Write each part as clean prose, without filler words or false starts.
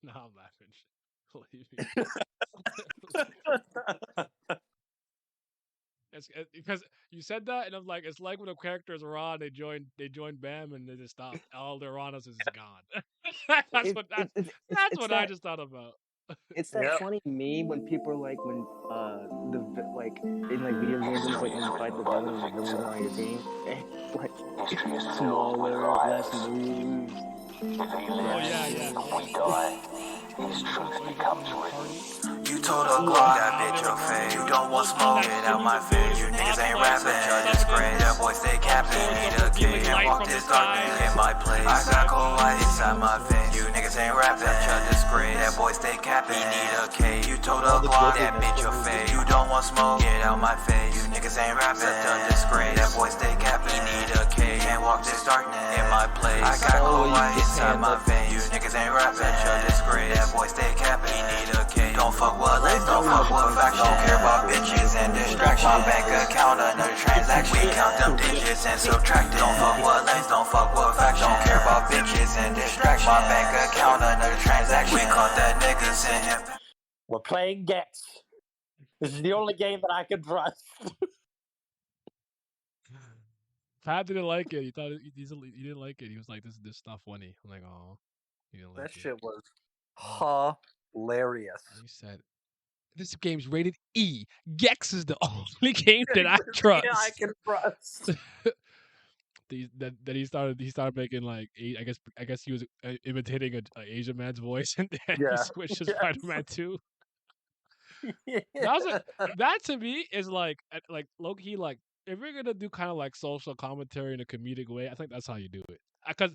No, I'm laughing. Believe me. Because you said that, and I'm like, it's like when the characters are on, they join Bam, and they just stop. All their honors is gone. that's It, what it, that's it, it's that's it's what I that just thought about. it's that Yep. funny meme when people are like when like in like video games and it's like when you fight the villain and the villain's not on your team. Like smaller, less moves. Oh That yeah, yeah, shit. yeah. So you go from your party. You told a Yeah. Glock, that bitch your face. You don't want smoke, get out my face. You niggas ain't rapping, just great. That boy stay capping. Need a kid, can't walk this darkness in my place. I got cold white inside my veins. You niggas ain't rapping, just disgrace. That boy stay capping. Need a K. You told a Glock, that bitch your face. You don't want smoke, get out my face. You niggas ain't rapping, just disgrace. That boy stay capping. Need a K, can't walk this darkness in my place. I got cold white inside my veins. You niggas ain't rapping, just disgrace. That boy stay capping. Need a K. Don't fuck with lanes, don't fuck with facts. Don't care about bitches and distraction. My bank account, another transaction. We count them digits and subtract it. Don't fuck with lanes, don't fuck with facts. Don't care about bitches and distraction. My bank account, another transaction. We caught that niggas in him. We're playing Gex. This is the only game that I can trust. Pat didn't like it. He thought he didn't like it. He was like, "This stuff funny." I'm like, "Oh, he didn't like That it." shit was Oh. hilarious. He said, "This game's rated E. Gex is the only game that I trust." Yeah, I can trust. That he started making like I guess he was imitating a Asian man's voice, and then he Yeah. switched to Yes. Spider-Man 2. Yeah. That to me is like low key, like if you're gonna do kind of like social commentary in a comedic way, I think that's how you do it. Because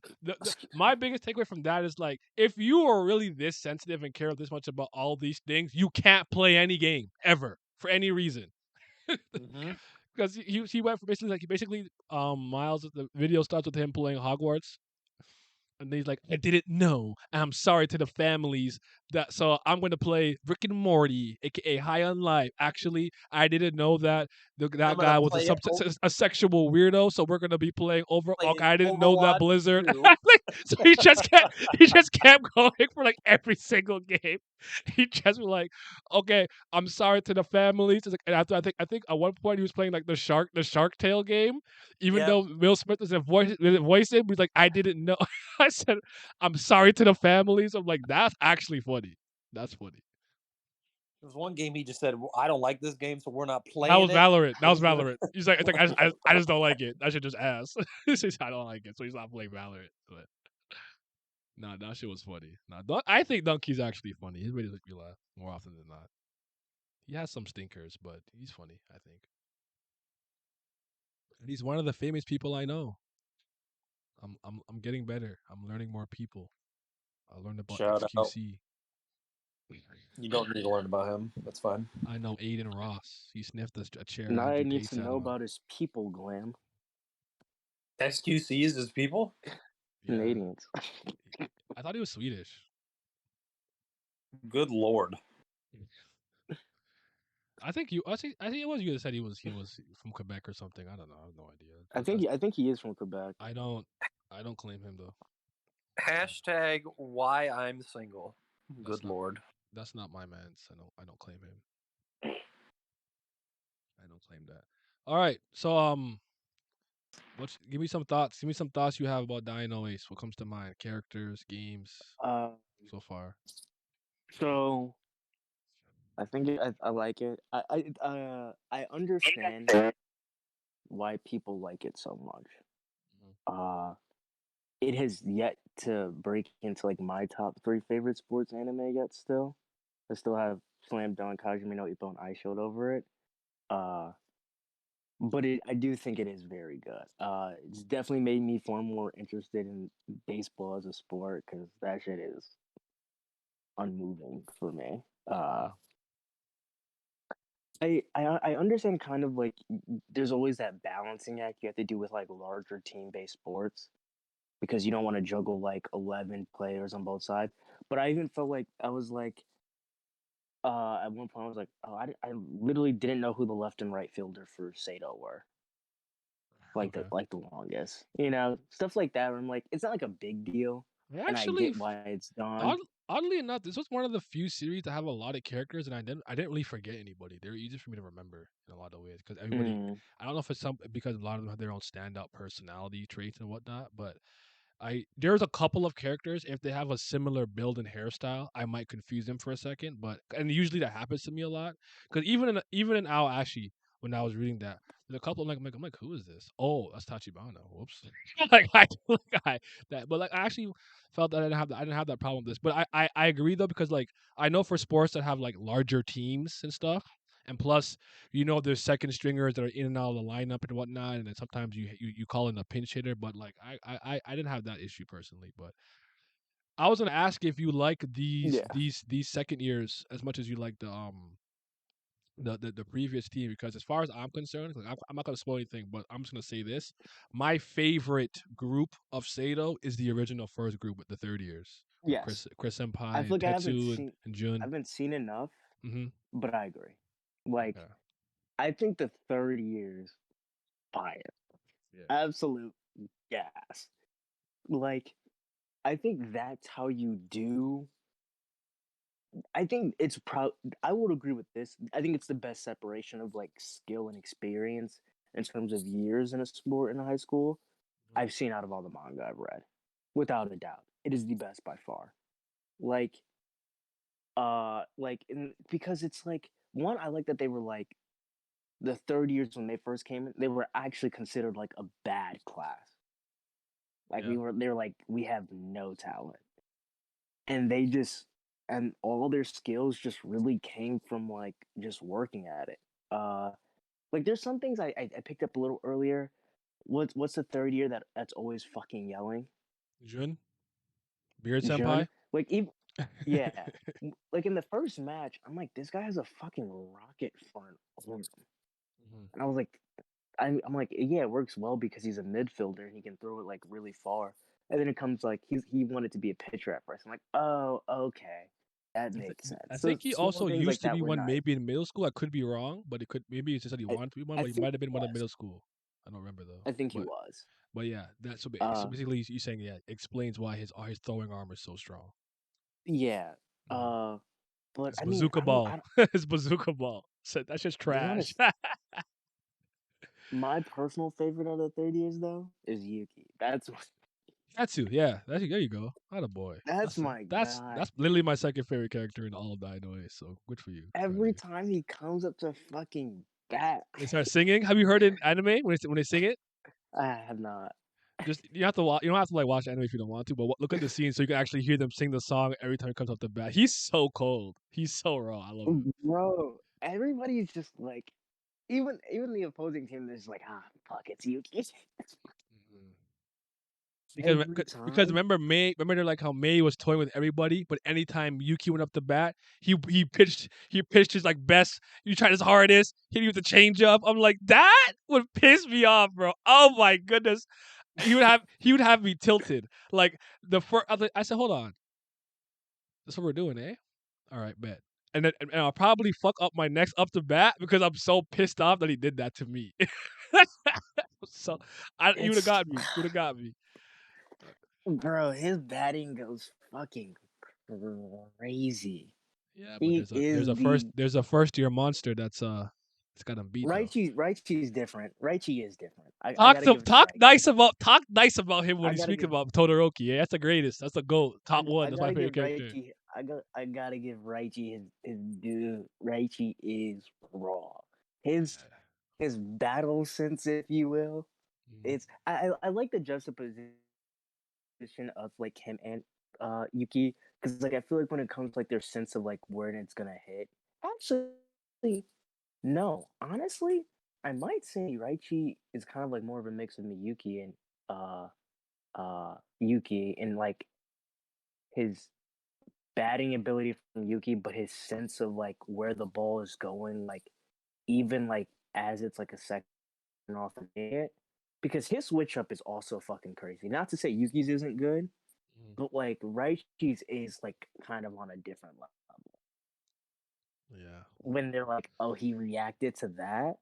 my biggest takeaway from that is like, if you are really this sensitive and care this much about all these things, you can't play any game ever for any reason. Mhm. Because he went for basically Miles. The video starts with him playing Hogwarts, and he's like, "I didn't know. And I'm sorry to the families that. So I'm going to play Rick and Morty, aka High on Life. Actually, I didn't know that that I'm guy gonna was play a sexual weirdo. So we're going to be playing Overwatch. playing I didn't know that Overwatch Blizzard. 2. So he just kept going for like every single game. He just was like, okay, I'm sorry to the families. It's like, and I think at one point he was playing like the Shark Tale game, even Yep. though Will Smith was voice it. He's like, I didn't know. I said, I'm sorry to the families. I'm like, that's actually funny. That's funny. There's one game he just said, "Well, I don't like this game, so we're not That playing was it." Valorant. That was Valorant. He's like, it's like I just don't like it. I should just ask. He says I don't like it, so he's not playing Valorant. But nah, that shit was funny. Nah, I think Donkey's actually funny. He's really make me laugh more often than not. He has some stinkers, but he's funny. I think. And he's one of the famous people I know. I'm getting better. I'm learning more people. I learned about Shout out. XQC. You don't need to learn about him. That's fine. I know Aiden Ross. He sniffed a chair Now I Andrew need Tate to sat know on. about his people, Glam. XQCs is people? Yeah. Canadians. I thought he was Swedish. Good lord. I think it was you that said he was from Quebec or something. I don't know. I have no idea. I think he is from Quebec. I don't claim him though. Hashtag why I'm single. Good lord. That's not my man's. I don't claim him. I don't claim that. All right. So give me some thoughts. Give me some thoughts you have about Dino Ace. What comes to mind? Characters, games, so far. So I think I like it. I understand why people like it so much. It has yet to break into like my top 3 favorite sports anime yet. Still, I still have Slam Dunk, Hajime no Ippo, and I showed over it. But I do think it is very good. It's definitely made me far more interested in baseball as a sport because that shit is unmoving for me. I understand kind of like there's always that balancing act you have to do with like larger team based sports because you don't want to juggle like 11 players on both sides. But I even felt like I was like at one point I was like, oh, I literally didn't know who the left and right fielder for Sato were. Like Okay. the longest, stuff like that. Where I'm like, it's not like a big deal, and I Actually, get why it's done. Oddly enough, this was one of the few series that have a lot of characters, and I didn't really forget anybody. They were easy for me to remember in a lot of ways because everybody. Mm, I don't know if it's because a lot of them have their own standout personality traits and whatnot, but there's a couple of characters, if they have a similar build and hairstyle, I might confuse them for a second, and usually that happens to me a lot because even in Aoashi, when I was reading that, there's a couple I'm like, who is this? Oh, that's Tachibana. Whoops. But like I actually felt that I didn't have that problem with this, but I agree though, because like I know for sports that have like larger teams and stuff, and plus there's second stringers that are in and out of the lineup and whatnot, and then sometimes you call in a pinch hitter, but like I didn't have that issue personally. But I was gonna ask if you like yeah. these second years as much as you like the previous team, because as far as I'm concerned, like, I'm not gonna spoil anything, but I'm just gonna say this: my favorite group of Sato is the original first group with the third years, with Yes. Chris I Senpai, feel like I Tetsu, and I Jun. haven't seen enough, Mm-hmm. but I agree. Like, Okay. I think the 30 years, fire, Yeah. absolute gas. Like, I think that's how you do. I think it's I would agree with this. I think it's the best separation of like skill and experience in terms of years in a sport in high school I've seen out of all the manga I've read, without a doubt. It is the best by far. Like, because it's like one, I like that they were like the third years when they first came in, they were actually considered like a bad class. Like Yeah. they were like, we have no talent, and and all their skills just really came from like just working at it. Uh, like there's some things I picked up a little earlier. What's the third year that's always fucking yelling? Jun, Beard Jun. Senpai. Like even yeah, like in the first match, I'm like, this guy has a fucking rocket for an arm, Mhm. and I was like, I'm like, yeah, it works well because he's a midfielder and he can throw it like really far. And then it comes like he wanted to be a pitcher at first. I'm like, oh, okay, that makes sense. I So think he small also things like used to that be were one nice. maybe in middle school. I could be wrong, but maybe he just said he I, wanted to be one, I but he think might have he been one in was. middle school. I don't remember though. I think he was. But yeah, that's so Uh, basically you saying explains why his throwing arm is so strong. yeah. Mhm. But His I mean, bazooka ball, his bazooka ball. So that's just to be trash. honest, my personal favorite out of the 30 years though is Yuki. Tatsu, yeah, there you go. Not a boy. That's my guy. That's literally my second favorite character in all of Dino Ace. So good for you. Proud of Every you. time he comes up to fucking bat, They start singing. Have you heard in anime when they sing it? I have not. Just you have to watch. You don't have to like watch anime if you don't want to, but look at the scene so you can actually hear them sing the song every time it comes off the bat. He's so cold. He's so raw. I love him. Bro, everybody's just like, even the opposing team is like, ah, fuck, it's Yuki. Mhm. Because Every because time. remember they're like how May was toying with everybody, but anytime Yuki went up the bat, he pitched his like best. He tried his hardest, hit you with the changeup. I'm like, that would piss me off, bro. Oh my goodness, he would have me tilted. Like the first, I said, hold on, that's what we're doing, eh? All right, bet. And I'll probably fuck up my next up to bat because I'm so pissed off that he did that to me. So you would have It's got me. You would have got me. bro, his batting goes fucking crazy. Yeah, but He is the there's a first year monster that's it's got him beat though. Raichi's different. Raichi is different. I gotta give it to Talk Raichi. nice about him when I he gotta speaks give about Todoroki. Yeah, that's the greatest. That's the GOAT. Top one. I That's my gotta give favorite character. Raichi. I gotta give Raichi his due. Raichi is raw. His battle sense, if you will. Mhm. It's I like the juxtaposition of like him and Yuki, because like I feel like when it comes to like their sense of like where it's gonna hit, actually no, honestly, I might say Raichi is kind of like more of a mix of Miyuki and Yuki in like his batting ability from Yuki, but his sense of like where the ball is going, like even like as it's like a second off of it, because his switch up is also fucking crazy. Not to say Yuki's isn't good, Mhm. but like Raichi's is like kind of on a different level. Yeah. When they're like, oh, he reacted to that,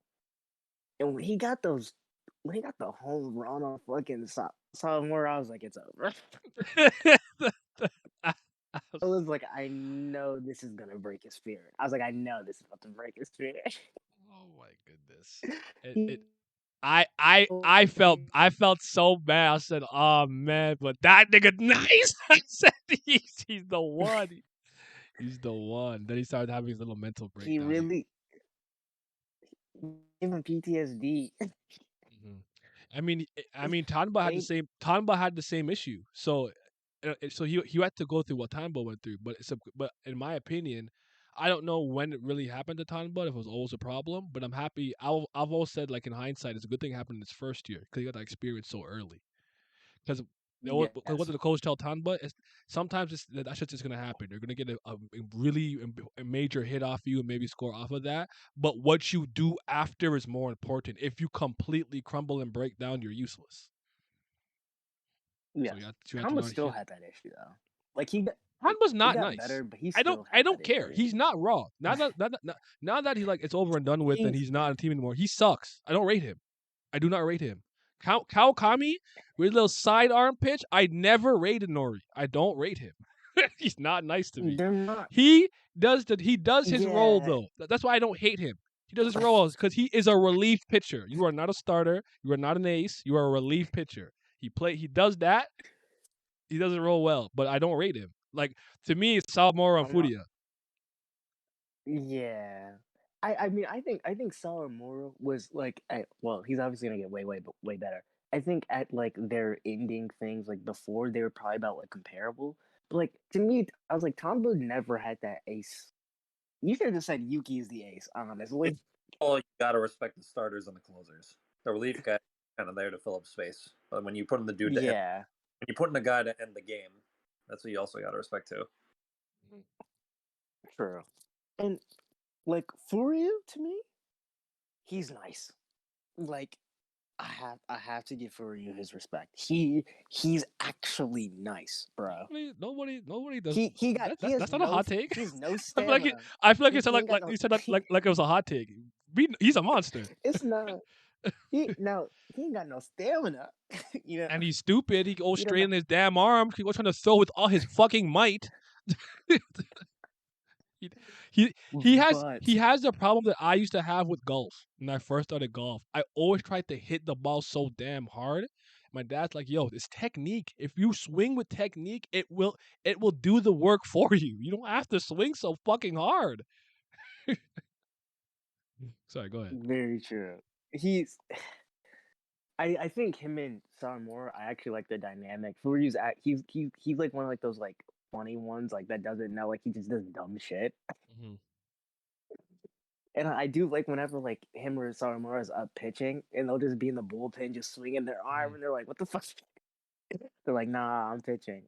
and when he got the home run on fucking Sophomore, I was like, it's over. I was like, I know this is gonna break his spirit. I was like, I know this is about to break his spirit. Oh my goodness. I felt so bad. I said, "Oh man," but that nigga nice. I said he's the one. He's the one. Then he started having his little mental He breakdown. really gave him PTSD. Mhm. I mean, Tanba had the same issue. So he had to go through what Tanba went through. But in my opinion, I don't know when it really happened to Tanba. If it was always a problem, but I'm happy. I've always said, like, in hindsight, it's a good thing it happened in his first year because he got that experience so early. Because what Yes. did the coach tell Tanba? Sometimes that shit's just gonna happen. You're gonna get a really a major hit off you and maybe score off of that. But what you do after is more important. If you completely crumble and break down, you're useless. Yes. So you have to Tamba learn. still had that issue though. Like Tanba's he not got nice. better, but he I still had don't that care. issue. He's not raw. Now that he's like it's over and done with and he's not on a team anymore. He sucks. I don't rate him. I do not rate him. Kawakami with a little sidearm pitch. I never rated Nori. I don't rate him. He's not nice to me. They're not. He does his role Yeah. though. That's why I don't hate him. He does his role because he is a relief pitcher. You are not a starter. You are not an ace. You are a relief pitcher. He does that. He doesn't roll well, but I don't rate him. Like, to me, it's Sawamura and I'm not. Furia. Yeah. I mean I think Sawamura was like well, he's obviously gonna get way better. I think at like their ending things like before they were probably about like comparable. But like to me, I was like Tombo never had that ace. You should have just said Yuki is the ace, honestly. Well, you gotta respect the starters and the closers. The relief guy kind of there to fill up space, but when you put in the dude to Yeah. when you put in a guy to end the game, that's what you also gotta respect too. True. And like Furyu to me, he's nice. Like I have to give Furyu his respect. He's actually nice, bro. Nobody does. That's not a hot take. He's no I feel like stamina. you said like you said like it was a hot take. He's a monster. It's not. He ain't got no stamina. You know. And he's stupid. He goes You don't straight know. in his damn arm. He was trying to throw with all his fucking might. he has the problem that I used to have with golf when I first started golf. I always tried to hit the ball so damn hard. My dad's like, "Yo, it's technique. If you swing with technique, it will do the work for you. You don't have to swing so fucking hard." Sorry, go ahead. Very true. I think him and Sawamura, I actually like the dynamic. Furyu's he's like one of like those like funny ones like that doesn't know like he just does dumb shit. Mm-hmm. And I do like whenever like him or Sawamura is up pitching and they'll just be in the bullpen just swinging their arm and they're like, "What the fuck?" They're like, "Nah, I'm pitching."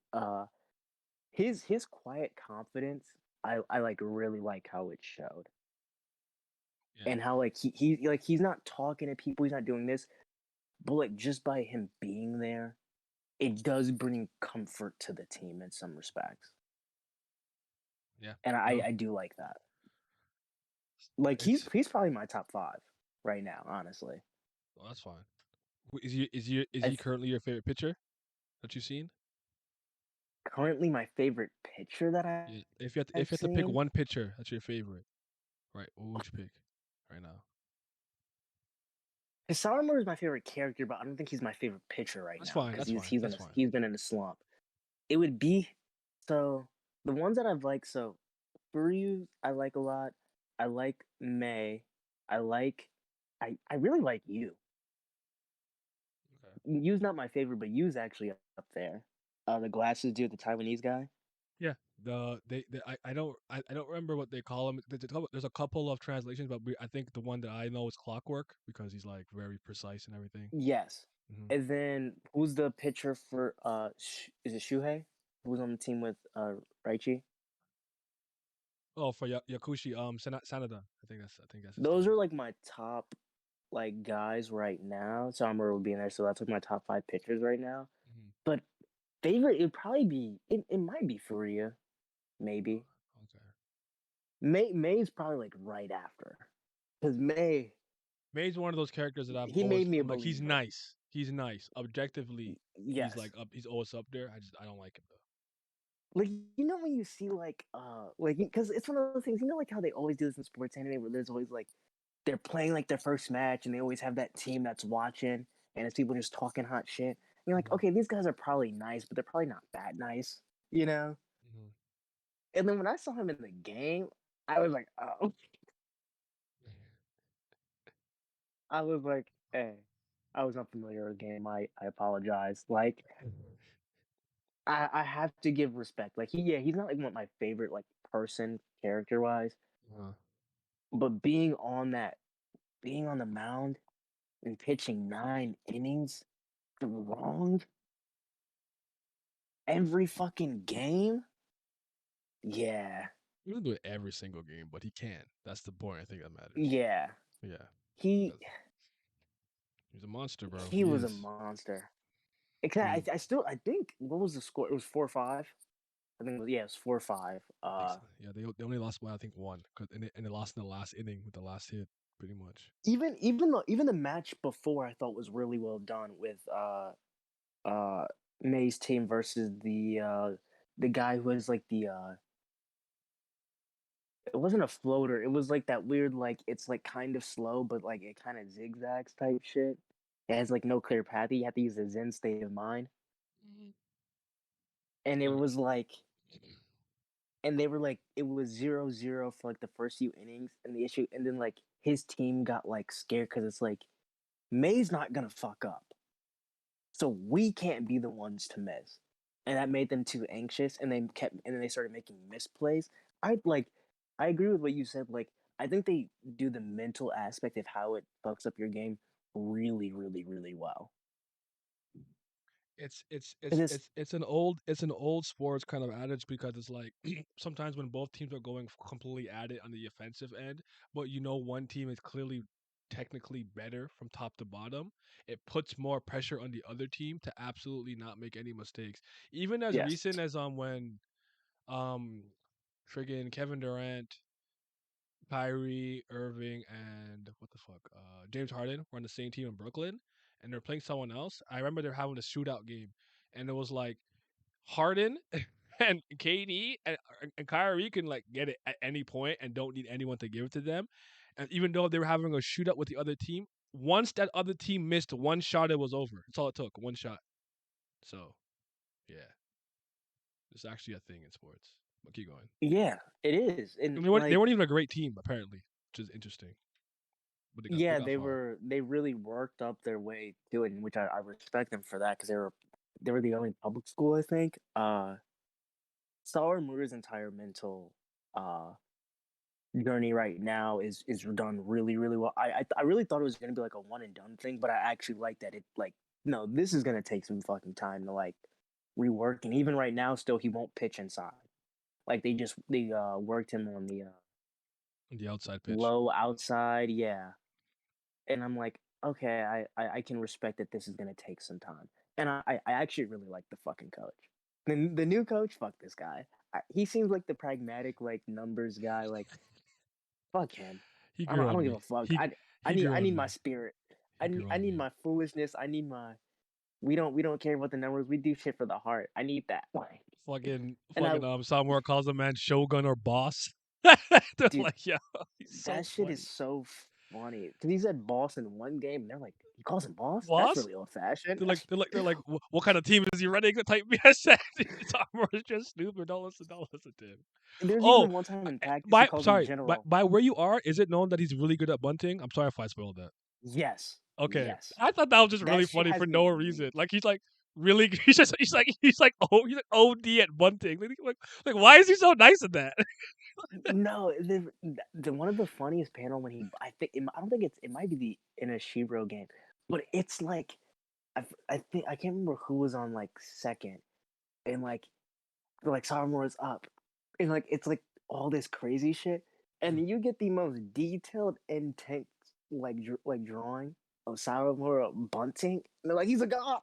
His quiet confidence, I like really like how it showed. Yeah. And how like he's not talking to people, he's not doing this, but like just by him being there, it does bring comfort to the team in some respects. Yeah. And I do like that. Like he's probably my top 5 right now, honestly. Well, that's fine. Is he currently your favorite pitcher that you've seen? Currently my favorite pitcher that I If you have to pick one pitcher that's your favorite, right? What would you pick right now? Sawamura is my favorite character, but I don't think he's my favorite pitcher right That's now. fine. That's fine. He's been in a slump. It would be so the ones that I've liked. So Furyu, I like a lot. I like May. I really like you. Okay. Yu's not my favorite, but Yu's actually up there. The glasses dude, the Taiwanese guy. Yeah, I don't remember what they call him. There's a couple of translations, but I think the one that I know is Clockwork because he's like very precise and everything. Yes, and then who's the pitcher for is it Shuhei? Who's on the team with Raichi? Oh, for Yakushi, Sanada. I think that's those are like my top like guys right now. Summer will be in there, so that's like my top 5 pitchers right now. But favorite, it'd probably be it might be Furia, maybe. Okay. May's probably like right after, because May's one of those characters that he made me like he's nice. He's nice. Objectively, yes. He's always up there. I don't like him though. like when you see like because it's one of those things, like how they always do this in sports anime where there's always like they're playing like their first match and they always have that team that's watching and it's people just talking hot shit. And you're like, okay, these guys are probably nice, but they're probably not that nice, Mhm. And then when I saw him in the game, I was like, oh, I was like, hey, I was unfamiliar with the game. I apologize. Like, I have to give respect. Like, he's not like one of my favorite like person character wise, Uh-huh. but being on the mound and pitching 9 innings wrong every fucking game, yeah, He doesn't do it every single game, but he can. That's the point. I think that matters. yeah, Yeah, he he's a monster, bro. he He was a is. monster. I mean, I think what was the score? It was 4-5. I think it was 4-5. yeah, they only lost by I think one, and they lost in the last inning with the last hit, pretty much. Even the match before I thought was really well done with uh May's team versus the guy who was like it wasn't a floater. It was like that weird like it's like kind of slow but like it kind of zigzags type shit. It has like no clear path. You have to use a Zen state of mind. And it Yeah. was like and they were like it was 0-0 for like the first few innings and the issue and then like his team got like scared because it's like May's not gonna fuck up. So we can't be the ones to miss. And that made them too anxious and then they started making misplays. I agree with what you said, like I think they do the mental aspect of how it fucks up your game really, really, really well. It's it's It it's is it's it's an old sports kind of adage because it's like sometimes when both teams are going completely at it on the offensive end, but one team is clearly technically better from top to bottom, it puts more pressure on the other team to absolutely not make any mistakes. Even as yes. recent as when um friggin' Kevin Durant, Kyrie Irving, and what the fuck, James Harden were on the same team in Brooklyn, and they're playing someone else. I remember they're having a shootout game, and it was like Harden and KD and Kyrie can like get it at any point and don't need anyone to give it to them. And even though they were having a shootout with the other team, once that other team missed one shot, it was over. That's all it took, one shot. So yeah, it's actually a thing in sports. But keep going. Yeah, it is. And And they like weren't even a great team apparently, which is interesting. But they yeah, got far. they really worked up their way to it, in which I respect them for that because they were the only public school, I think. Sawamura's entire mental uh journey right now is done really really well. I really thought it was gonna be like a one and done thing, but I actually like that it like no, this is gonna take some fucking time to like rework. And even right now, still he won't pitch inside. Like they worked him on the The outside pitch. low outside, yeah. And I'm like, okay, I can respect that this is gonna take some time. And I actually really like the fucking coach. The new coach, fuck this guy. He seems like the pragmatic like numbers guy. Like fuck him. He I don't, grew I on don't give me. a fuck. He grew I on need my me. spirit. He grew I on need me. my foolishness. I need my we don't care about the numbers. We do shit for the heart. I need that. And I Somewhere calls a man Shogun or boss. They're dude, like, yo, he's so that shit is funny. so funny. Cause he said boss in one game, and they're like, he calls him boss. That's Boss? really old fashioned. They're like, what kind of team is he running? The type I said, Summer is just stupid. Don't listen to him. There's Oh, even one time in practice he by calls him sorry, general. by where you are, is it known that he's really good at bunting? I'm sorry if I spoiled that. Yes, Okay, yes. I thought that was just That really shit funny has for me no weak. reason. Like he's like really, he's like OD at bunting. Like why is he so nice at that? No, the one of the funniest panel when he I don't think it might be in a Shibro game, but it's like I think I can't remember who was on like second and like Sawamura's up and like it's like all this crazy shit and then you get the most detailed intense like drawing of Sawamura bunting and they're like he's a god.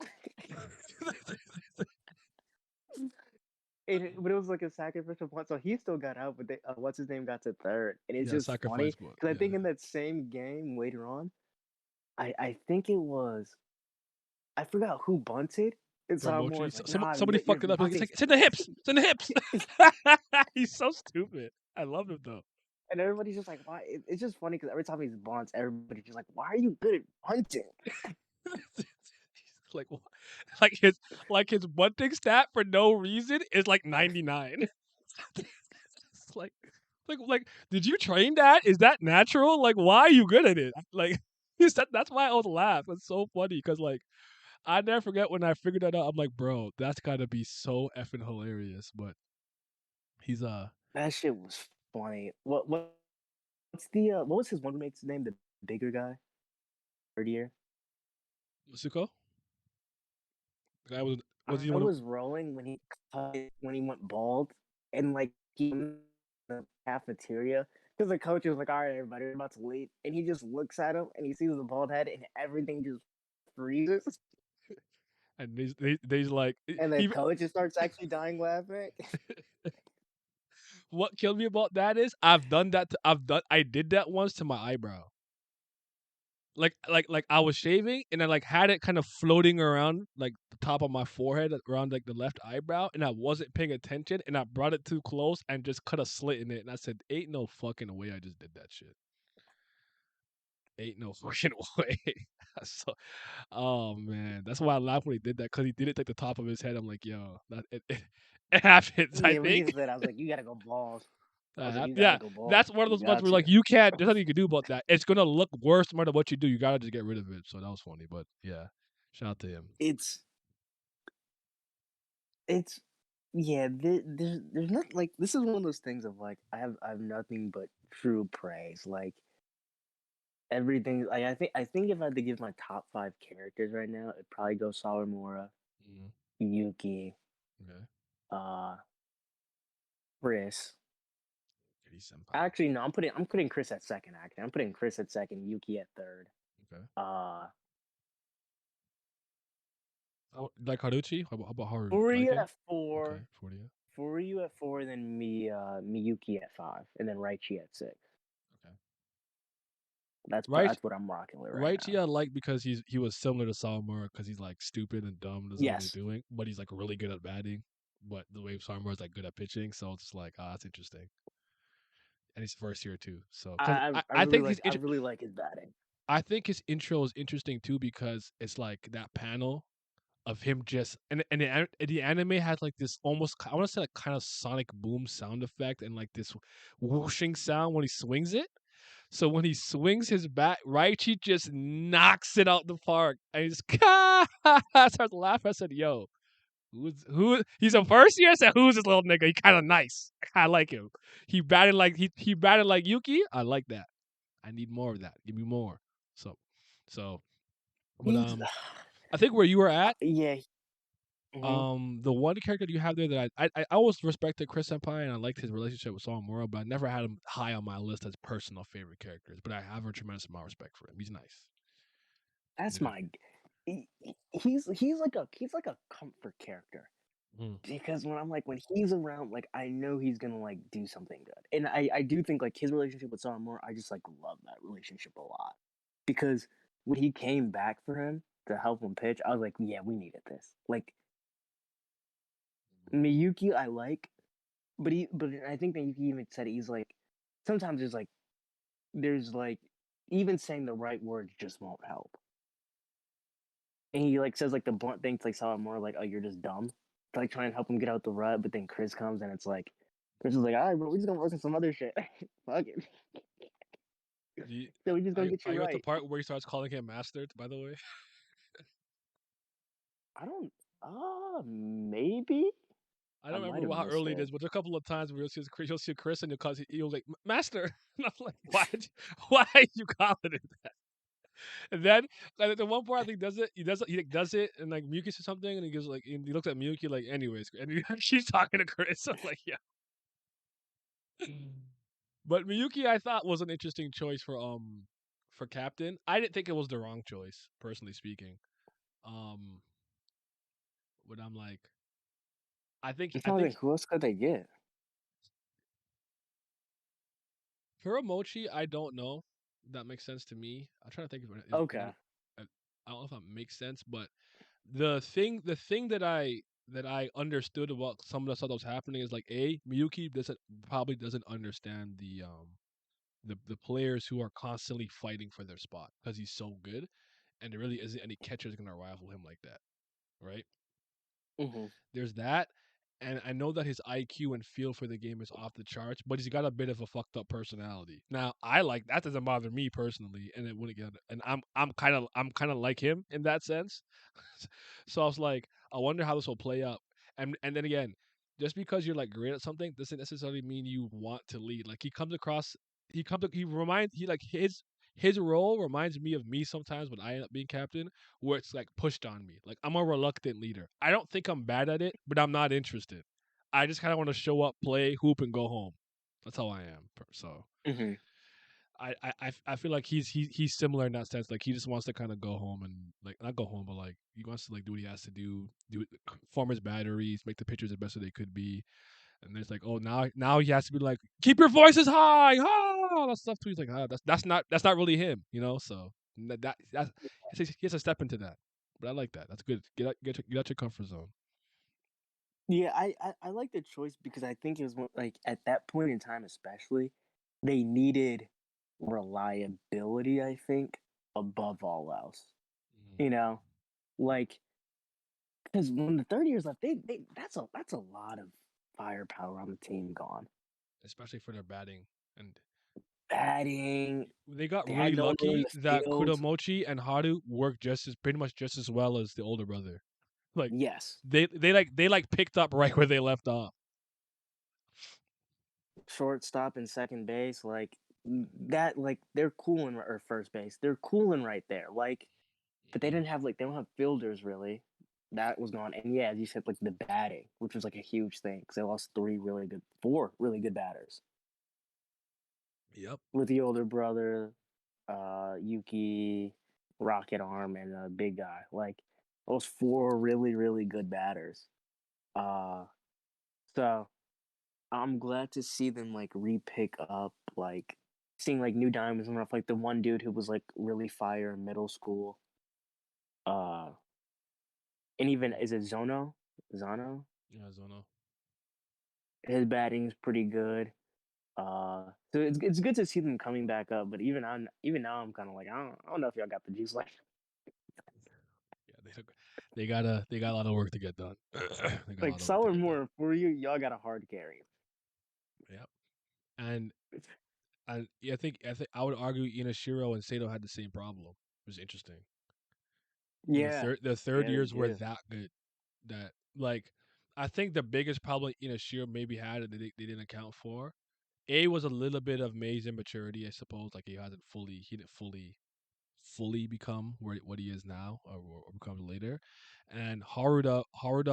But it was like a sacrificial punt, so he still got out. But what's his name got to third, and it's Yeah, just funny sacrifice, but because I yeah. think in that same game later on, I think it was I forgot who bunted, And From Sawamura Mochi. is like, nah, Somebody fucked it you're up. He's getting like, it's in the hips. It's in the hips. He's so stupid. I love him though. and everybody's just like, why? It's just funny because every time he's bonds, everybody's just like, why are you good at bunting? like what? Like his bunting stat for no reason is like 99. It's like did you train that? Is that natural? Like why are you good at it? Like that's why I always laugh. It's so funny because like I never forget when I figured that out. I'm like, bro, that's gotta be so effing hilarious. But he's That shit was funny. What's what was his one mate's name? The bigger guy, third year. Suko. The guy was he I one of was rolling when he went bald, and like he in the cafeteria because the coach was like, "All right, everybody, we're about to leave," and he just looks at him and he sees the bald head, and everything just freezes, and they's like and the he, coach just starts actually dying laughing. what killed me about that is I did that once to my eyebrow. Like I was shaving and I like had it kind of floating around like the top of my forehead around like the left eyebrow and I wasn't paying attention and I brought it too close and just cut a slit in it and I said, "Ain't no fucking way I just did that shit. Ain't no fucking way." So, oh man, that's why I laughed when he did that because he did it like the top of his head. I'm like, yo, it happens. I Yeah, when he think. said, I was like, "You gotta go bald." I was like, "You Yeah, gotta go bald. that's one of You those ones got where to." like you can't. There's nothing you can do about that. It's gonna look worse no matter what you do. You gotta just get rid of it. So that was funny, but yeah, shout out to him. It's yeah. There's not like this is one of those things of like I have nothing but true praise. Like everything. Like I think if I had to give my top 5 characters right now, it'd probably go Sawamura, Mm, Yuki, okay, uh, Chris. Kitty senpai. Actually, no, I'm putting Chris at second. Actually, I'm putting Chris at second, Yuki at third. Okay. Oh, like Haruchi? How about Haru? Furyu Like him? at 4. Okay, 40. Furyu at 4, then Miyuki at 5, and then Raichi at 6. Okay. That's what I'm rocking with right Raichi now. I like because he was similar to Sawamura because he's like stupid and dumb, doesn't know what he's Yes. doing, but he's like really good at batting. But the way Sawamura is like good at pitching, so it's like that's interesting. And he's first year too, so because I think I really like his batting. I think his intro is interesting too because it's like that panel of him just and the anime has like this almost I want to say like kind of sonic boom sound effect and like this whooshing sound when he swings it. So when he swings his bat, Raichi just knocks it out the park. And he's I started laughing. I said, "Yo, who? He's a first year." I said, "Who's this little nigga? He kind of nice. I like him. He batted like he batted like Yuki. I like that. I need more of that. Give me more." So, but He's I think where you were at, yeah. the one character you have there that I always respected Chris Senpai and I liked his relationship with Sawamura, but I never had him high on my list as personal favorite characters. But I have a tremendous amount of respect for him. He's nice. That's Yeah. my. He's like a comfort character. Mm. Because when he's around, like I know he's gonna like do something good, and I do think like his relationship with Sawamura, I just like love that relationship a lot. Because when he came back for him to help him pitch, I was like, yeah, we needed this. Like Miyuki, I like, but I think Miyuki even said he's like sometimes there's like even saying the right words just won't help. And he like says like the blunt things like Sawamura, like, "Oh, you're just dumb," to like try and help him get out the rut. But then Chris comes and it's like Chris is like, "All right, bro, we're just gonna work on some other shit. Fuck it." So we're just gonna get Are you you at the right. part where he starts calling him master? By the way, I don't. Maybe. I don't might remember have how missed early it it. is, but there are a couple of times where you'll see Chris and he'll like master. And I'm like, why are you calling it that? And then like, at the one part I think he like, does it and like Miyuki says something and he goes like and he looks at Miyuki like anyways and she's talking to Chris. I'm like, yeah. But Miyuki I thought was an interesting choice for captain. I didn't think it was the wrong choice, personally speaking. But I'm like I think I'm trying to think who else could they get. Hiromochi, I don't know. That makes sense to me. I'm trying to think of it. Okay. I don't know if that makes sense, but the thing that I understood about some of the stuff that was happening is like Miyuki probably doesn't understand the players who are constantly fighting for their spot because he's so good, and there really isn't any catchers gonna rival him like that, right? Hmm. There's that, and I know that his IQ and feel for the game is off the charts, but he's got a bit of a fucked up personality. Now, I like that doesn't bother me personally, and it wouldn't get. And I'm kind of like him in that sense. So I was like, I wonder how this will play out. And then again, just because you're like great at something doesn't necessarily mean you want to lead. Like he like his role reminds me of me sometimes when I end up being captain, where it's like pushed on me. Like I'm a reluctant leader. I don't think I'm bad at it, but I'm not interested. I just kind of want to show up, play, hoop, and go home. That's how I am. So Hmm. I feel like he's similar in that sense. Like he just wants to kind of go home and like not go home, but like he wants to like do what he has to do form his batteries, make the pitchers the best that they could be. And there's like, oh, now he has to be like, keep your voices high, all that stuff too. He's like, that's not really him, you know. So that he has to step into that. But I like that. That's good. Get out your comfort zone. Yeah, I like the choice because I think it was like at that point in time, especially, they needed reliability. I think above all else, you know, like because when the third year's left, they that's a lot of firepower on the team gone. Especially for their batting. And Batting, they got they had really no one in lucky the that field. Kuromochi and Haru worked pretty much just as well as the older brother. Like Yes, they picked up right where they left off. shortstop and second base, like that, like they're cooling or first base, they're cooling right there. Like, but they didn't have like they don't have fielders really. That was gone, and yeah, as you said, like the batting, which was like a huge thing because they lost four really good batters Yep. with the older brother, Yuki, Rocket Arm, and a big guy. Like those four really good batters. Uh, so I'm glad to see them like re-pick up like seeing like new diamonds and stuff. Like the one dude who was like really fire in middle school. Uh, and even is it Zono? Zano? Yeah, Zono. His batting's pretty good. So it's good to see them coming back up. But even now I'm kind of like I don't know if y'all got the juice left. Yeah, they got a lot of work to get done. They got a Like lot of work to Solid get done. more for you, y'all got a hard carry. Yep. And yeah, I think I would argue Inashiro and Sato had the same problem. It was interesting. And Yeah, the third yeah, they years were do. that good that like I think the biggest problem Inashiro maybe had that they didn't account for. A was a little bit of May's immaturity, I suppose. Like he didn't fully become what he is now or becomes later. And Haruda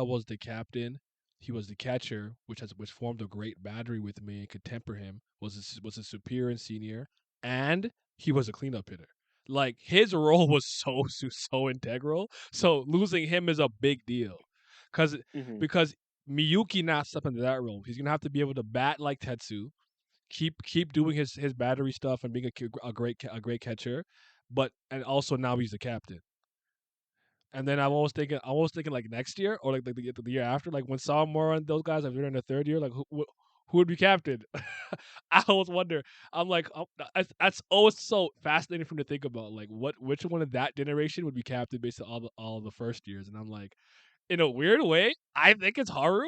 was the captain. He was the catcher, which formed a great battery with me and could temper him. Was a superior and senior, and he was a cleanup hitter. Like his role was so integral. So losing him is a big deal, because Hmm. because Miyuki now step into that role. He's gonna have to be able to bat like Tetsu, keep doing his battery stuff and being a great catcher, but and also now he's the captain. And then I was thinking like next year or like the year after, like when Samura and those guys have been in their third year, like who would be captain? I always wonder. I'm like, that's always so fascinating for me to think about. Like, which one of that generation would be captain based on all the first years? And I'm like, in a weird way, I think it's Haru,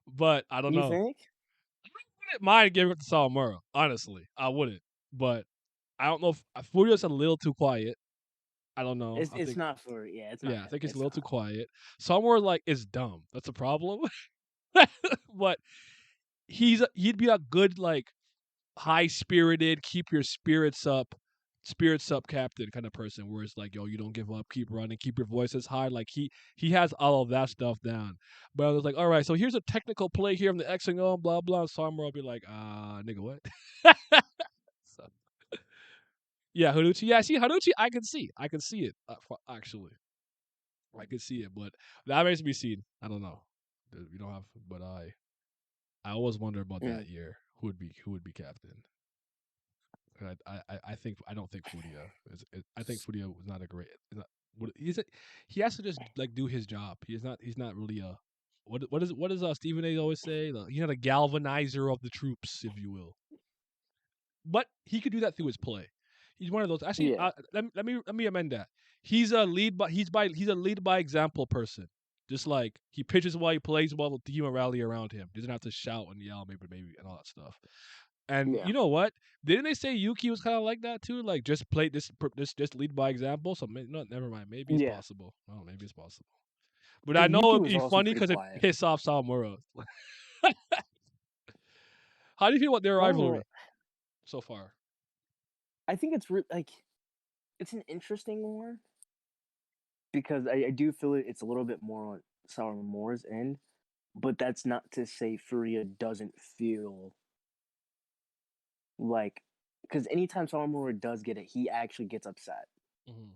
but I don't You know. think? Wouldn't mind giving it to Sawamura. Honestly, I wouldn't. But I don't know if Furio's a little too quiet. I don't know. I It's think not for yeah, it's not yeah, I him. think he's a It's little too not. quiet. Sawamura like is dumb. That's a problem. But he'd be a good like high spirited, keep your spirits up captain kind of person where it's like, yo, you don't give up, keep running, keep your voices high. Like he has all of that stuff down. But I was like, all right, so here's a technical play here on the X and O, blah blah. Sawamura will be like, nigga, what? So, yeah, Haruchi. Yeah, see Haruchi, I can see it actually. I can see it, but that remains to be seen. I don't know. We don't have, but I always wonder about Mm. that year. Who would be captain? I think I don't think Fudia is. I think Fudia was not a great. he has to just like do his job. He's not really a what does Stephen A always say? He's not a galvanizer of the troops, if you will. But he could do that through his play. He's one of those. Actually, Yeah. let me amend that. He's a lead by example person. Just like he pitches well, he plays well, the team will rally around him. Doesn't have to shout and yell, maybe, and all that stuff. And Yeah. you know what? Didn't they say Yuki was kind of like that too? Like just play just lead by example. So no, never mind. Maybe it's Yeah. possible. Oh, maybe it's possible. But I know Yuki it'd was be also funny pretty because it quiet. piss off Sawamura. How do you feel about their Sawamura, rivalry so far? I think it's like it's an interesting one because I do feel it's a little bit more on Sawamura's end, but that's not to say Furia doesn't feel like because anytime Sawamura does get it, he actually gets upset. Mhm.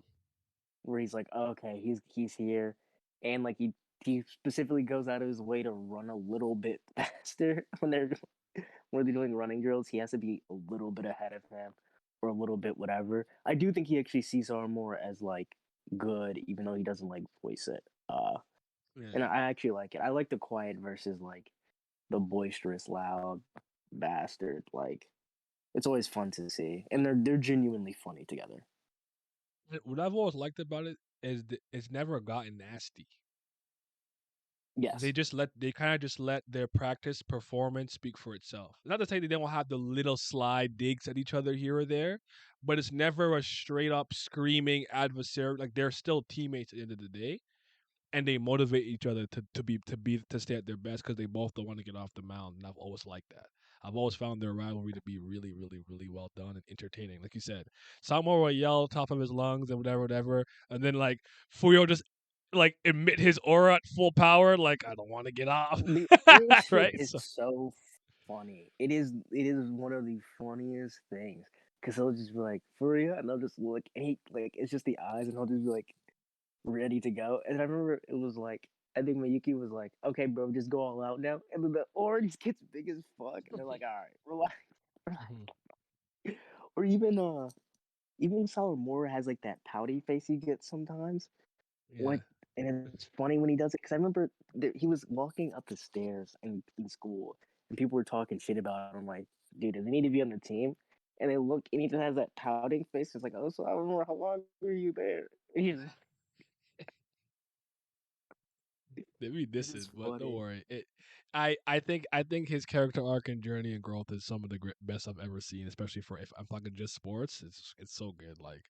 Where he's like, oh, okay, he's here, and like he specifically goes out of his way to run a little bit faster when they're doing running drills. He has to be a little bit ahead of him or a little bit whatever. I do think he actually sees Armor as like good, even though he doesn't like voice it. And Yeah. I actually like it. I like the quiet versus like the boisterous, loud bastard. Like it's always fun to see, and they're genuinely funny together. What I've always liked about it is it's never gotten nasty. Yes. They kind of just let their practice performance speak for itself. Not to say they don't have the little slide digs at each other here or there, but it's never a straight up screaming adversary. Like they're still teammates at the end of the day, and they motivate each other to stay at their best because they both don't want to get off the mound. And I've always liked that. I've always found their rivalry to be really, really, really well done and entertaining. Like you said, Samuel will yell top of his lungs and whatever, and then like Furio just like emit his aura at full power. Like I don't want to get off, The oral shit right? is So, so funny. It is one of the funniest things because he'll just be like Furia, and they'll just look, and he like it's just the eyes, and he'll just be like ready to go. And I remember it was like I think Mayuki was like, "Okay, bro, just go all out now," and then the aura just gets big as fuck, and they're like, "All right, relax." mhm. Or even Sawamura has like that pouty face he gets sometimes. Yeah. Like, and it's funny when he does it because I remember he was walking up the stairs in school, and people were talking shit about him. Like, dude, does he need to be on the team? And they look, and he just has that pouting face. It's like, oh, so I remember how long were you there? He's Maybe it this is is, but don't funny. worry. I think his character arc and journey and growth is some of the best I've ever seen, especially for if I'm talking just sports. It's so good. Like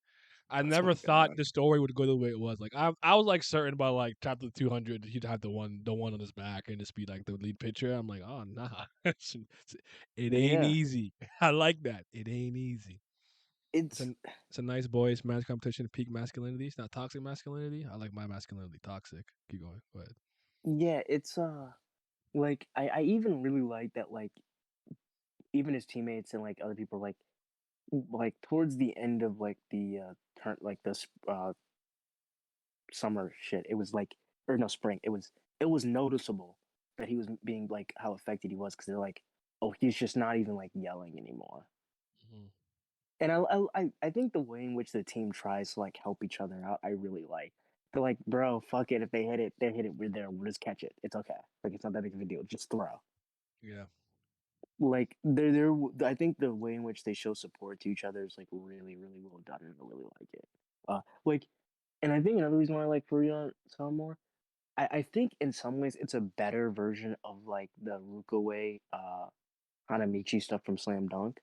I Oh never my thought god. the story would go the way it was. Like I was like certain by like chapter 200 he'd have the one on his back and just be like the lead pitcher. I'm like, oh nah, it ain't Yeah, easy. I like that. It ain't easy. It's it's a it's a nice boys match competition, peak masculinity. It's not toxic masculinity. I like my masculinity toxic. Keep going. Go ahead. yeah, it's like I even really like that like even his teammates and like other people like towards the end of like the turn like this summer shit. It was like, or no, spring. It was noticeable that he was being like how affected he was because they're like, oh, he's just not even like yelling anymore. Mhm. And I think the way in which the team tries to like help each other out, I really like. They're like, bro, fuck it. If they hit it, they hit it. We're there. We'll just catch it. It's okay. Like it's not that big of a deal. Just throw. Yeah. Like I think the way in which they show support to each other is like really really well done, and I really like it. Like, and I think another reason why I like Furion some more I think in some ways it's a better version of like the Rookaway Hanamichi stuff from Slam Dunk.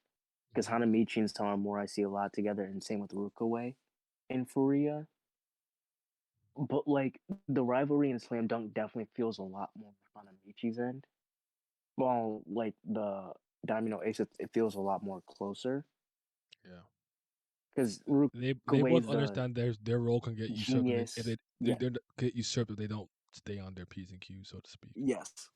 Because Mhm. Hanamichi and Sawamura I see a lot together, and same with Rookaway and Furia. But like the rivalry in Slam Dunk definitely feels a lot more Hanamichi's end. Well, like the Domino Ace, it feels a lot more closer. Yeah. Because They both Rookaway's the understand their role can get usurped if genius. Yeah. they get usurped if they don't stay on their P's and Q's, so to speak. Yes.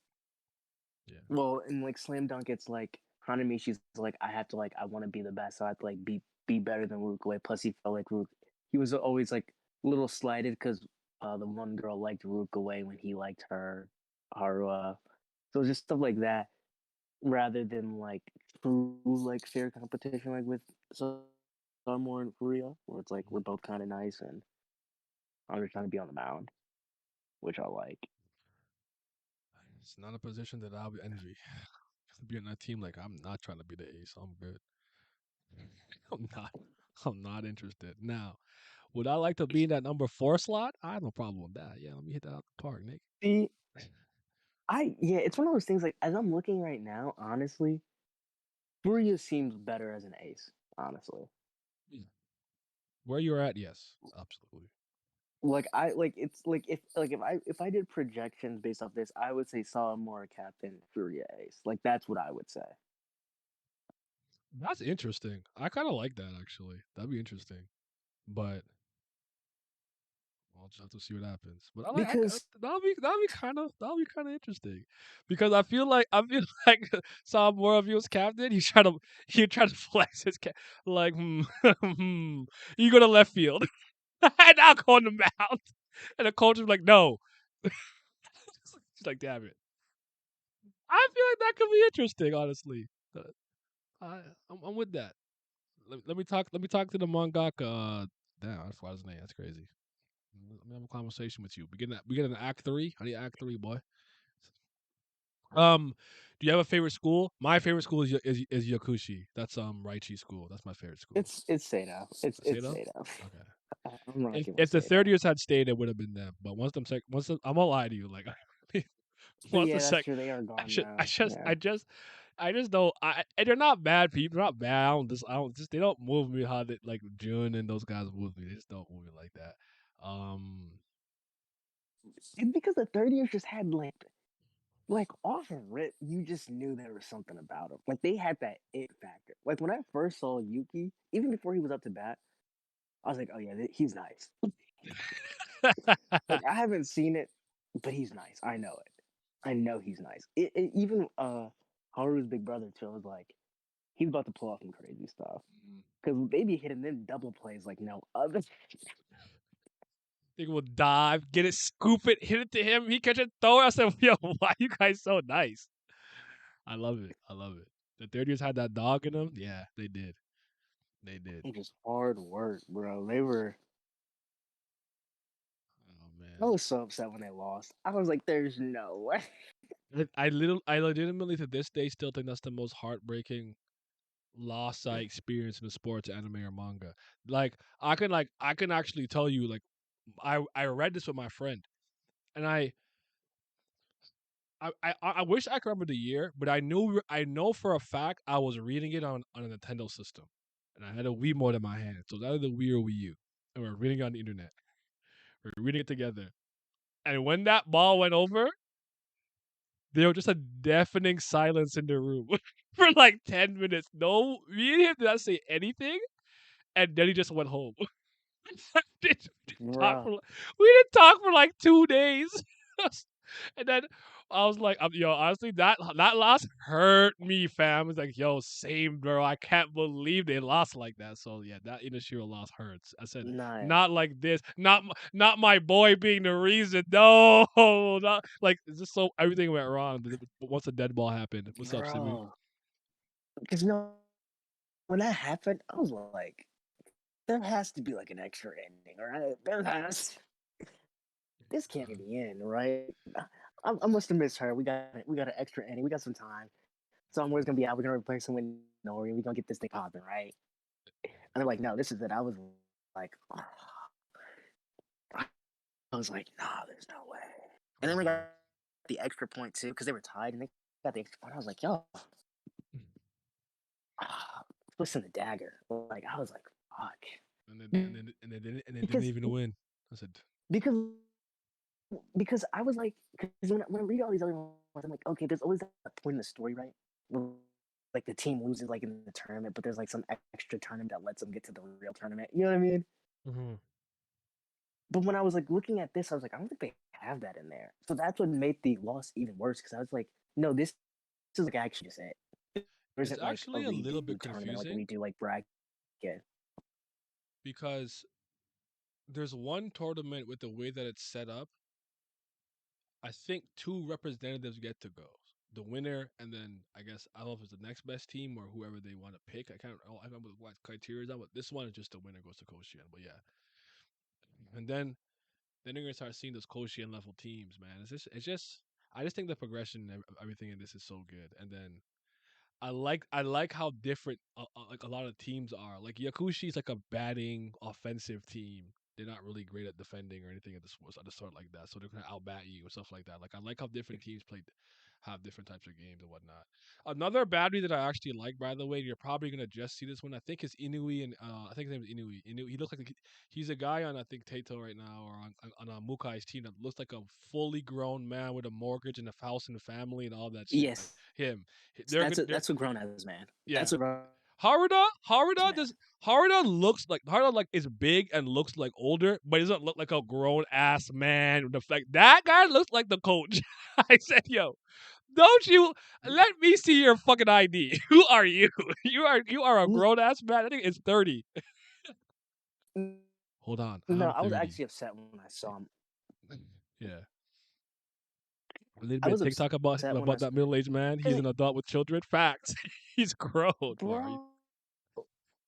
Yeah. Well, in like Slam Dunk, it's like Hanamishi's like I have to like I want to be the best, so I have to like be better than Rookaway. Plus, he felt like he was always like a little slighted because the one girl liked Rookaway when he liked her, Harua. So just stuff like that, rather than like true like fair competition like with Summer and Furia, where it's like we're both kind of nice and I'm just trying to be on the mound, which I like. It's not a position that I would envy. Being on a team like I'm not trying to be the ace. I'm good. I'm not. I'm not interested. Now, would I like to be in that number 4 slot? I have no problem with that. Yeah, let me hit that out the park, Nick. See, it's one of those things. Like as I'm looking right now, honestly, Furia seems better as an ace. Honestly, Where you're at, yes, absolutely. if I did projections based off this, I would say Salamura captain, Furia ace. Like that's what I would say. That's interesting. I kind of like that actually. That'd be interesting, but I'll just have to see what happens. But Because that'll be kind of interesting, because I feel like Sam more of you as captain. He trying to flex his like you go to left field and I'll go on the mound, and the coach is like no. She's like damn it. I feel like that could be interesting, honestly. I'm with that. Let me talk to the mangaka. Damn, I forgot his name. That's crazy. Let me have a conversation with you. We get an act 3. I need act 3, boy. Do you have a favorite school? My favorite school is Yakushi. That's Raichi school. That's my favorite school. it's Sado. It's Sado? Sado. Okay. I'm rocking If with the Sado. third years had stayed, it would have been them. But once I'm gonna lie to you. Like, But yeah, that's true. They are gone now. I just don't. And they're not bad people. They're not bad. They don't move me how they like June and those guys move me. They just don't move me like that. It's because the third years just had like off of rip, you just knew there was something about him. Like they had that it factor. Like when I first saw Yuki, even before he was up to bat, I was like, oh yeah, he's nice. Like I haven't seen it, but he's nice. I know it. I know he's nice. Even Haru's big brother too. I was like, he's about to pull off some crazy stuff because they be hitting them double plays like no other. They will dive, get it, scoop it, hit it to him. He catch it, throw it. I said, yo, why you guys so nice? I love it. The third years had that dog in them. Yeah, they did. They did. It was hard work, bro. They were. Oh man. I was so upset when they lost. I was like, "There's no way." I legitimately to this day still think that's the most heartbreaking loss I experienced in a sports anime or manga. Like I can actually tell you like I read this with my friend, and I wish I could remember the year, but I know for a fact I was reading it on a Nintendo system, and I had a Wii Remote in my hand. So it was either the Wii or Wii U, and we're reading it on the internet. We're reading it together, and when that ball went over, there was just a deafening silence in the room for like 10 minutes. No, me and him did not say anything, and then he just went home. Bruh. We didn't talk for like 2 days. And then I was like, yo, honestly, that loss hurt me, fam. It's like, yo, same, bro. I can't believe they lost like that. So yeah, that Inashiro loss hurts. I said, Nah. not like this. Not my boy being the reason. No, not like it's just so everything went wrong. Once the dead ball happened. What's up, Simi? Because when that happened, I was like, there has to be like an extra ending, right? This can't be the end, right? I must have missed her. We got an extra ending. We got some time. Somewhere's gonna be out. We're gonna replace him with Nori. We're gonna get this thing popping, right? And they're like, no, this is it. I was like, no, there's no way. And then we got the extra point too, because they were tied and they got the extra point. I was like, yo, listen to Dagger. Like I was like, fuck. And they didn't even win. I said because I was like, because when I read all these other ones, I'm like, okay, there's always that point in the story, right? Where, like the team loses like in the tournament, but there's like some extra tournament that lets them get to the real tournament. You know what I mean? mm-hmm. But when I was like looking at this, I was like, I don't think they have that in there. So that's what made the loss even worse because I was like, no, this is like actually just it. It's actually like a little bit tournament confusing. like we do like bracket. Because there's one tournament with the way that it's set up. I think 2 representatives get to go. The winner, and then I guess I don't know if it's the next best team or whoever they want to pick. I remember what criteria is on, but this one is just the winner goes to Koshien. But yeah, and then then you're gonna start seeing those Koshien level teams, man. It's just I just think the progression of everything in this is so good, and then I like how different like a lot of teams are. Like Yakushi is like a batting offensive team. They're not really great at defending or anything at the sort like that. So they're gonna outbat you and stuff like that. Like I like how different teams have different types of games and whatnot. Another battery that I actually like, by the way, you're probably gonna just see this one. I think it's Inui, and I think his name is Inui. He looks like he's a guy on I think Tato right now, or on Mukai's team that looks like a fully grown man with a mortgage and a house and a family and all that shit. Like Yes, him. that's what grown as, man. Yeah. That's what grown. Haruda looks like Haruda like is big and looks like older, but he doesn't look like a grown ass man. The fact that guy looks like the coach. I said, yo, don't you let me see your fucking ID. Who are you? You are a grown ass man. I think it's 30. Hold on. No, I'm I was 30. actually upset when I saw him. Yeah. A little I bit was of TikTok about upset when I about that middle aged man. He's an adult with children. Facts. He's grown. bro.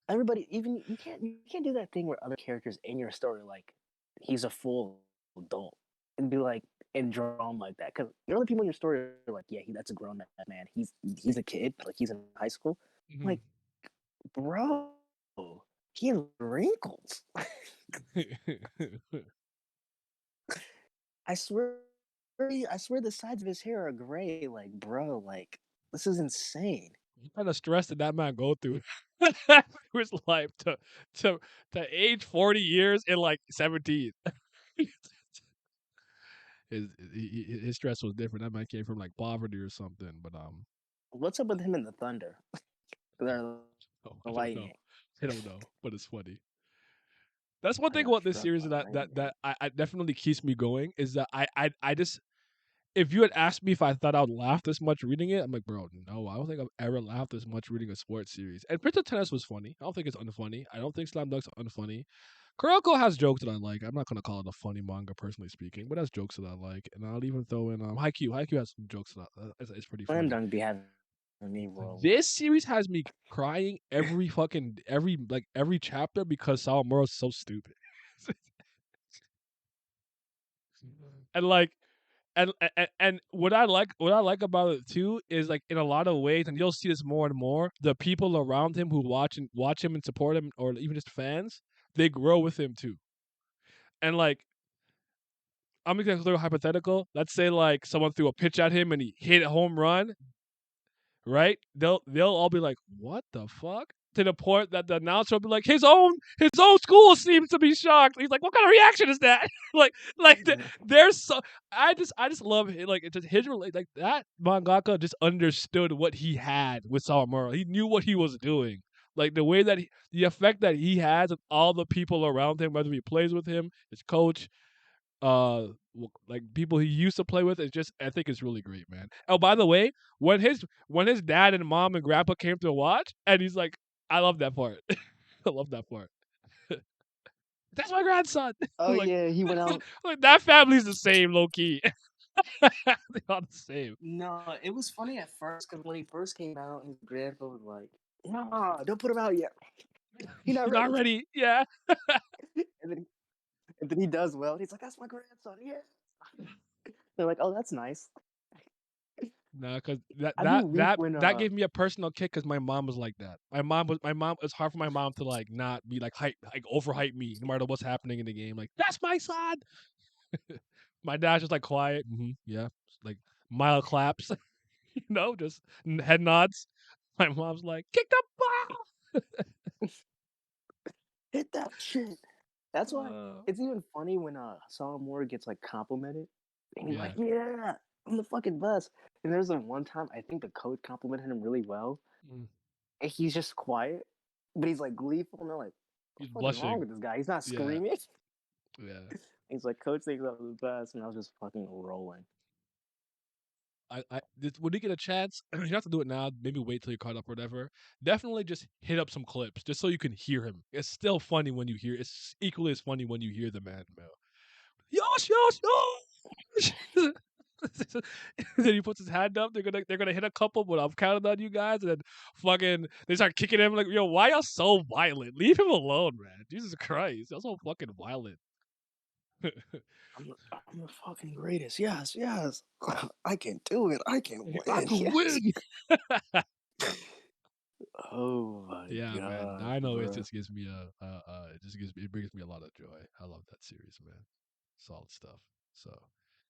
Everybody, even you can't do that thing where other characters in your story like he's a full adult and be like and draw him like that because the other people in your story are like, yeah, that's a grown man. He's a kid, like he's in high school. Mhm. Like, bro, he has wrinkles. I swear the sides of his hair are gray. Like, bro, like this is insane. What kind of stress did that man go through his life to age 40 years in like 17? his stress was different. That man came from like poverty or something. But What's up with him and the Thunder? They're I don't know. lightning. I don't know, but it's funny. That's one I thing got about this struck series by that lightning. that I definitely keeps me going is that I just if you had asked me if I thought I would laugh this much reading it, I'm like, bro, no, I don't think I've ever laughed this much reading a sports series. And Prince of Tennis was funny. I don't think it's unfunny. I don't think Slam Dunk's unfunny. Kuroko has jokes that I like. I'm not gonna call it a funny manga, personally speaking, but has jokes that I like. And I'll even throw in Haikyuu. Haikyuu has some jokes that it's pretty Slam funny. Dunk be having me roll. This series has me crying every chapter because Sawamura's so stupid. And like and what I like about it too is like in a lot of ways, and you'll see this more and more, the people around him who watch him and support him, or even just fans, they grow with him too. And like I'm gonna get a little hypothetical. Let's say like someone threw a pitch at him and he hit a home run, right? They'll all be like, "What the fuck?" To the point that the announcer will be like, "His own school seems to be shocked." He's like, "What kind of reaction is that?" There's so I just love it. Like it's just his like that mangaka just understood what he had with Sawamura. He knew what he was doing. Like the way that the effect that he has on all the people around him, whether he plays with him, his coach, like people he used to play with, I think it's really great, man. Oh, by the way, when his dad and mom and grandpa came to watch, and he's like, I love that part. I love that part. That's my grandson. Oh like, yeah, he went out. Like that family's the same, low key. They all the same. No, it was funny at first because when he first came out, his grandpa was like, "Nah, don't put him out yet. He's not ready." ready. Yeah. And then he does well. And he's like, "That's my grandson." Yeah. They're like, "Oh, that's nice." No, because that I do weep when, that gave me a personal kick because my mom was like that. My mom it's hard for my mom to like not be like hype, like overhype me no matter what's happening in the game. Like that's my son. My dad's just like quiet. Yeah, like mild claps. Just head nods. My mom's like, kick the ball. Hit that shit. That's why it's even funny when Sawamura gets like complimented. And he's like, "Yeah, I'm the fucking best." And there's the one time I think the coach complimented him really well. And he's just quiet, but he's like gleeful, and they're like, he's "What's wrong with this guy? He's not screaming." Yeah. He's like, "Coach thinks I'm the best," and I was just fucking rolling. When you get a chance, you don't have to do it now. Maybe wait till you're caught up or whatever. Definitely just hit up some clips just so you can hear him. It's still funny when you hear. It's equally as funny when you hear the man. Yosh. Then he puts his hand up. They're gonna hit a couple, but I'm counting on you guys. And then fucking they start kicking him like, yo, why y'all so violent? Leave him alone, man. Jesus Christ, y'all so fucking violent. I'm the fucking greatest. Yes, yes. I can do it. I can win. I can Yes. win. Oh my Yeah, man. god, Dino it bro. just gives me it brings me a lot of joy. I love that series, man. Solid stuff. So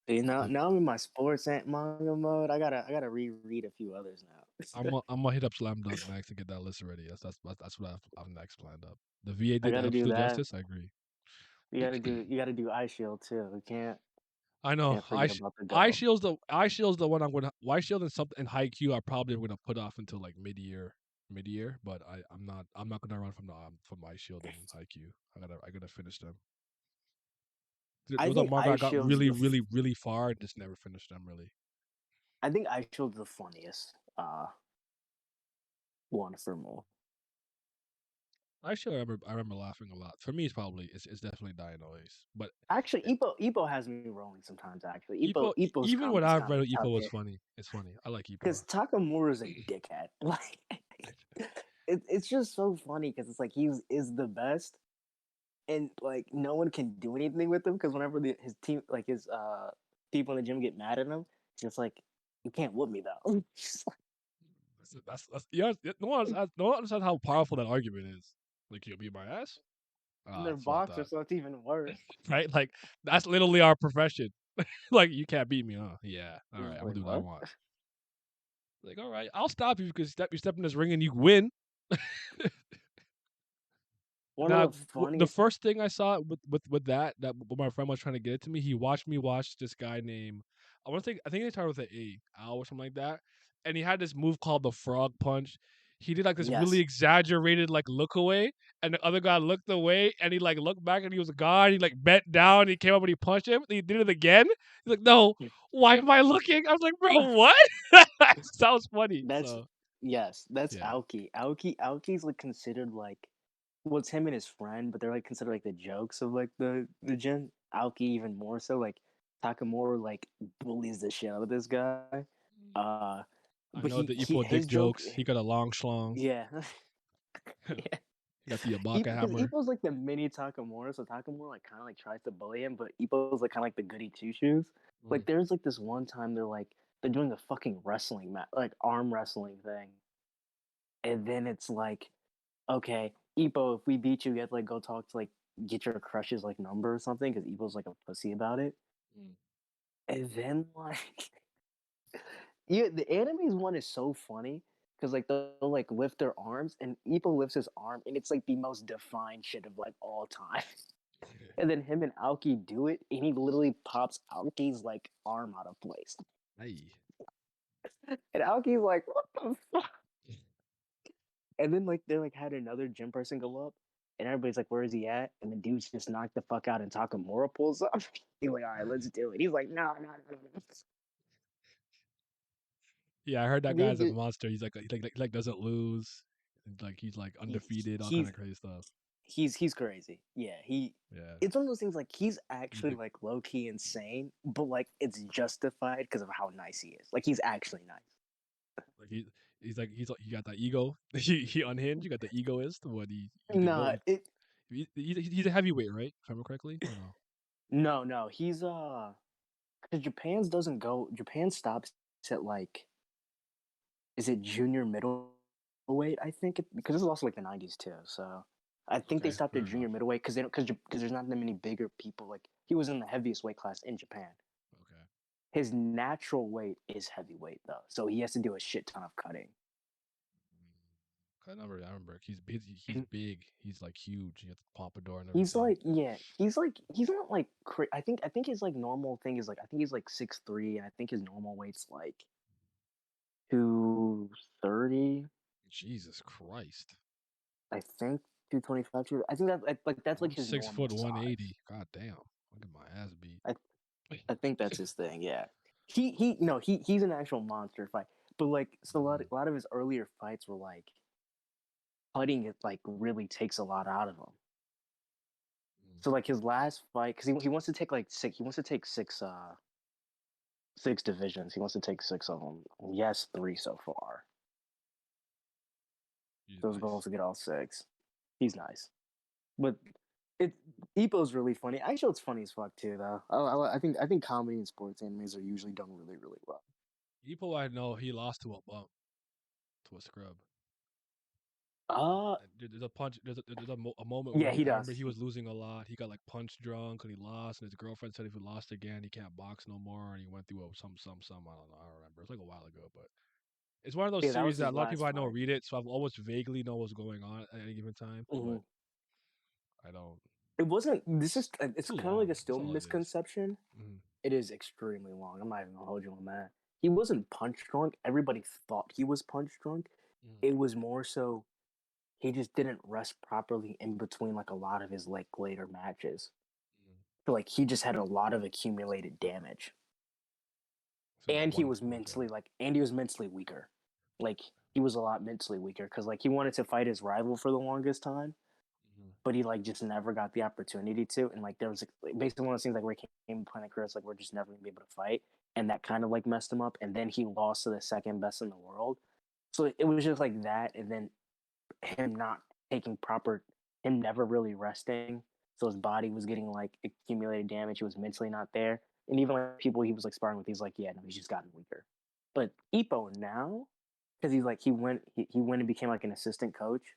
See, now the- now I'm in my sports manga mode. I gotta reread a few others now. I'm gonna hit up Slam Dunk next to get that list ready. That's what I've next planned up. The VA I did gotta do absolute that. justice. I agree. You gotta do Eye Shield too. We I know. can't forget about the Eye go. Shield's the one I'm gonna. Eye Shield and something and Haikyuu I probably am gonna put off until like mid-year. But I'm not gonna run from Eye Shield and Haikyuu. I gotta finish them. I Those are think manga Eye I got Shield's really far and just never finished them really. I think Eye Shield's the funniest one for me. Eye Shield I remember laughing a lot. For me it's definitely Dino Ace. But Actually, Ippo has me rolling sometimes. Actually, Ippo Ippo's even when comedy's I've kind read of it, Ippo tough was here funny. It's funny. I like Ippo. because Takamura's a dickhead. Like, it's just so funny because it's like he is the best, and like no one can do anything with him because whenever his team, like his people in the gym get mad at him, it's just like you can't whoop me though. That's yeah. No one understands how powerful that argument is. Like you'll beat my ass. And they're That's what I boxers, thought. so it's even worse. Right? Like that's literally our profession. Like you can't beat me, huh? Yeah. All right, It's I'm gonna like do what I what? want. Like, all right, I'll stop you because you step in this ring and you win. One Now, of the the funniest. first thing I saw with that when my friend was trying to get it to me, he watched me watch this guy named I think they started with an A, Al or something like that, and he had this move called the frog punch. He did like this really Yes. exaggerated like look away, and the other guy looked away, and he like looked back and he was gone. He like bent down, he came up and he punched him. He did it again. He's like, "No, why am I looking?" I was like, "Bro, what?" That was funny. That's So yes, that's yeah, Aoki. Aoki's like considered like well, it's him and his friend, but they're like considered like the jokes of like the gym. Aoki even more so. Like Takamura like bullies the shit out of this guy. Uh, I but know the he Ipo dick his joke, jokes. He got a long schlong. yeah, yeah. He got the Abaka Because hammer. Ippo's like the mini Takamura, so Takamura like kind of like tries to bully him, but Ippo's like kind of like the goody two shoes. Like there's like this one time they're doing a fucking wrestling match, like arm wrestling thing, and then it's like, okay, Ippo, if we beat you, you have to like go talk to like get your crush's like number or something, because Ippo's like a pussy about it. And then like, yeah, the anime's one is so funny because like they'll like lift their arms, and Ippo lifts his arm, and it's like the most defined shit of like all time. And then him and Aoki do it, and he literally pops Aoki's like arm out of place. Hey. And Aoki's like, "What the fuck?" And then like they like had another gym person go up, and everybody's like, "Where is he at?" And the dude's just knocked the fuck out, and Takamura pulls up. He's like, "All right, let's do it." He's like, "No, no, no, no." Yeah, I heard that They guy's a do. monster. He like doesn't lose. He's like undefeated, all kind He's of crazy stuff. he's crazy. Yeah, Yeah. it's one of those things like he's actually He's like low key insane, but like it's justified because of how nice he is. Like he's actually nice. like he's like he got that ego. He unhinged. You got the egoist. What he can go. Nah, it He's a heavyweight, right? If I remember correctly. Or no? no, he's because Japan stops at like is it junior middleweight? I think because this is also like the '90s too. So I think they Okay, stopped fair at junior enough. middleweight because there's not that many bigger people. Like he was in the heaviest weight class in Japan. Okay. His natural weight is heavyweight though, so he has to do a shit ton of cutting. I remember. He's big. He's like huge. He has the pompadour and He's everything. like he's not like I think his like normal thing is like I think he's like 6'3", and I think his normal weight's like 230. Jesus Christ. I think 225. I think that's like I'm his 6 foot normal size. 180. God damn. I get my ass beat. I think that's his thing. Yeah. He's an actual monster fight. But like so a lot of his earlier fights were like cutting it like really takes a lot out of him. So like his last fight because he wants to take like six divisions. He wants to take 6 of them. And he has 3 so far. He's So his nice. goal is to get all 6. He's nice. But Ippo's really funny. Actually, it's funny as fuck too, though. I think comedy and sports animes are usually done really, really well. Ippo, I know he lost to a bump, to a scrub. Uh, There's a punch. There's a moment Yeah, where he I remember does. he was losing a lot. He got like punch drunk and he lost, and his girlfriend said if he lost again, he can't box no more. And he went through some. I don't know. I don't remember. It's like a while ago, but it's one of those Yeah, that was series that his a lot of people last I know fight. read it, so I've always vaguely know what's going on at any given time, but Mhm. I don't. It wasn't. This is. It's Too kind of like long. a still That's all it is. misconception. Mhm. It is extremely long. I'm not even gonna hold you on that. He wasn't punch drunk. Everybody thought he was punch drunk. Mhm. It was more so he just didn't rest properly in between like a lot of his like later matches. Mhm. So, like he just had a lot of accumulated damage, So that and he one. was Okay. mentally weaker. Like he was a lot mentally weaker because like he wanted to fight his rival for the longest time, Mhm. but he like just never got the opportunity to. And like there was like, basically one of those things like where he came to Planet Chris, like we're just never gonna be able to fight, and that kind of like messed him up. And then he lost to the second best in the world, so it was just like that. And then him not taking proper, him never really resting, so his body was getting like accumulated damage. He was mentally not there, and even like people he was like sparring with, he's like, yeah, no, he's just gotten weaker. But Ippo now, because he's like he went and became like an assistant coach,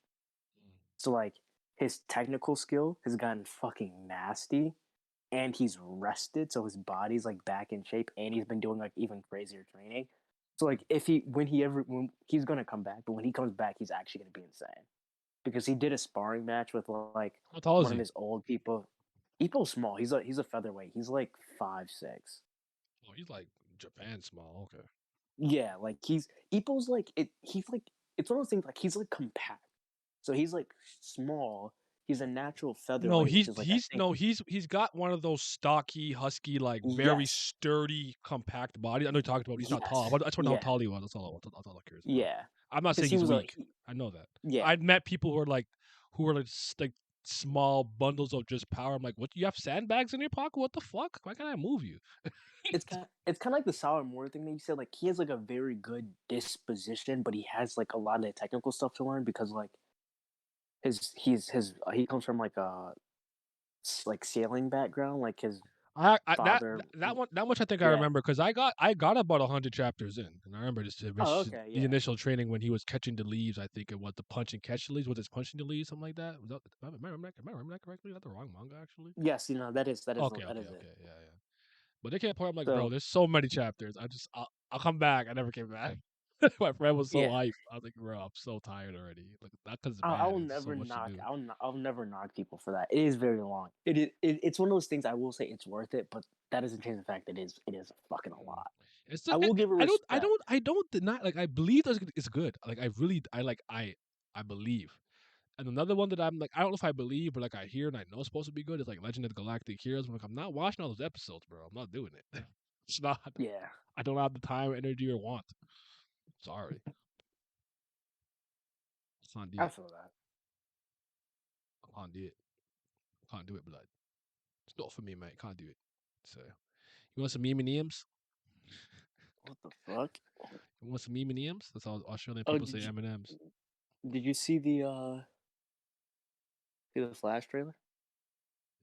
so like his technical skill has gotten fucking nasty, and he's rested, so his body's like back in shape, and he's been doing like even crazier training. So like if he when he's gonna come back, but when he comes back, he's actually gonna be insane because he did a sparring match with like How tall is one of he? his old people. Ippo's small. He's a featherweight. He's like 5'6". Oh, he's like Japan small. Okay. Yeah, like Ippo's like it. He's like it's one of those things like he's like compact. So he's like small. He's a natural No, featherweight, which is like I think he's got one of those stocky, husky, like very yes, sturdy, compact body. I know you talked about. He's not tall. yes, I just want to know how yeah, tall he was. That's all I'm curious about. yeah. I'm not Because saying he he's was a weak. I know that. yeah. I've met people who are like small bundles of just power. I'm like, what? You have sandbags in your pocket? What the fuck? Why can't I move you? It's kind of like the Sour Moore thing that you said. Like he has like a very good disposition, but he has like a lot of the technical stuff to learn because like he comes from like a like sailing background. Like his father. That much I think I Yeah. remember because I got about 100 chapters in, and I remember just Oh, okay. the Yeah. initial training when he was catching the leaves. I think it was the punch and catch the leaves. Was it punching the leaves, something like that? Was that am I remembering that correctly? Is that the wrong manga actually? Yes. You know that is Okay, that is it. okay, yeah. But they can't point. I'm like, bro, So there's so many chapters. I'll come back. I never came back. My friend was so yeah. hyped. I was like, bro, I'm so tired already. Like not because it's I bad. will It's just so never much to knock. do. I'll never knock people for that. It is very long. It's one of those things. I will say it's worth it, but that doesn't change the fact that it is fucking a lot. It's I will give it respect. I don't deny. Like I believe that it's good. Like I believe. And another one that I'm like, I don't know if I believe, but like I hear and I know it's supposed to be good. Is like Legend of the Galactic Heroes. I'm like, I'm not watching all those episodes, bro. I'm not doing it. It's not. Yeah. I don't have the time, energy, or want. Sorry, I can't do I it. feel that. I can't do it. I can't do it, blood. It's not for me, mate. Can't do it. So, you want some M&Ms? What the fuck? You want some M&Ms? That's how Australian Oh, people say M&Ms. did you see the Flash trailer?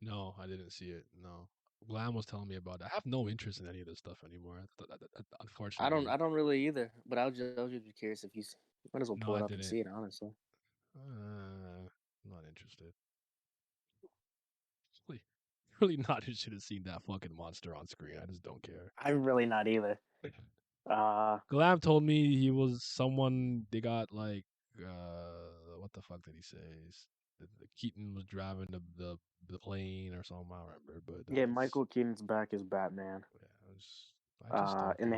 No, I didn't see it. No. Glam was telling me about it. I have no interest in any of this stuff anymore. Unfortunately. I don't really either. But I was just be curious if you might as well No, pull I it up and didn't. see it. Honestly, Not interested. Really not interested in seeing that fucking monster on screen. I just don't care. I'm really not either. Glam told me he was someone they got like what the fuck did he say? The Keaton was driving the plane or something. I don't remember, but Yeah, Michael Keaton's back as Batman. Yeah, I just don't and care. they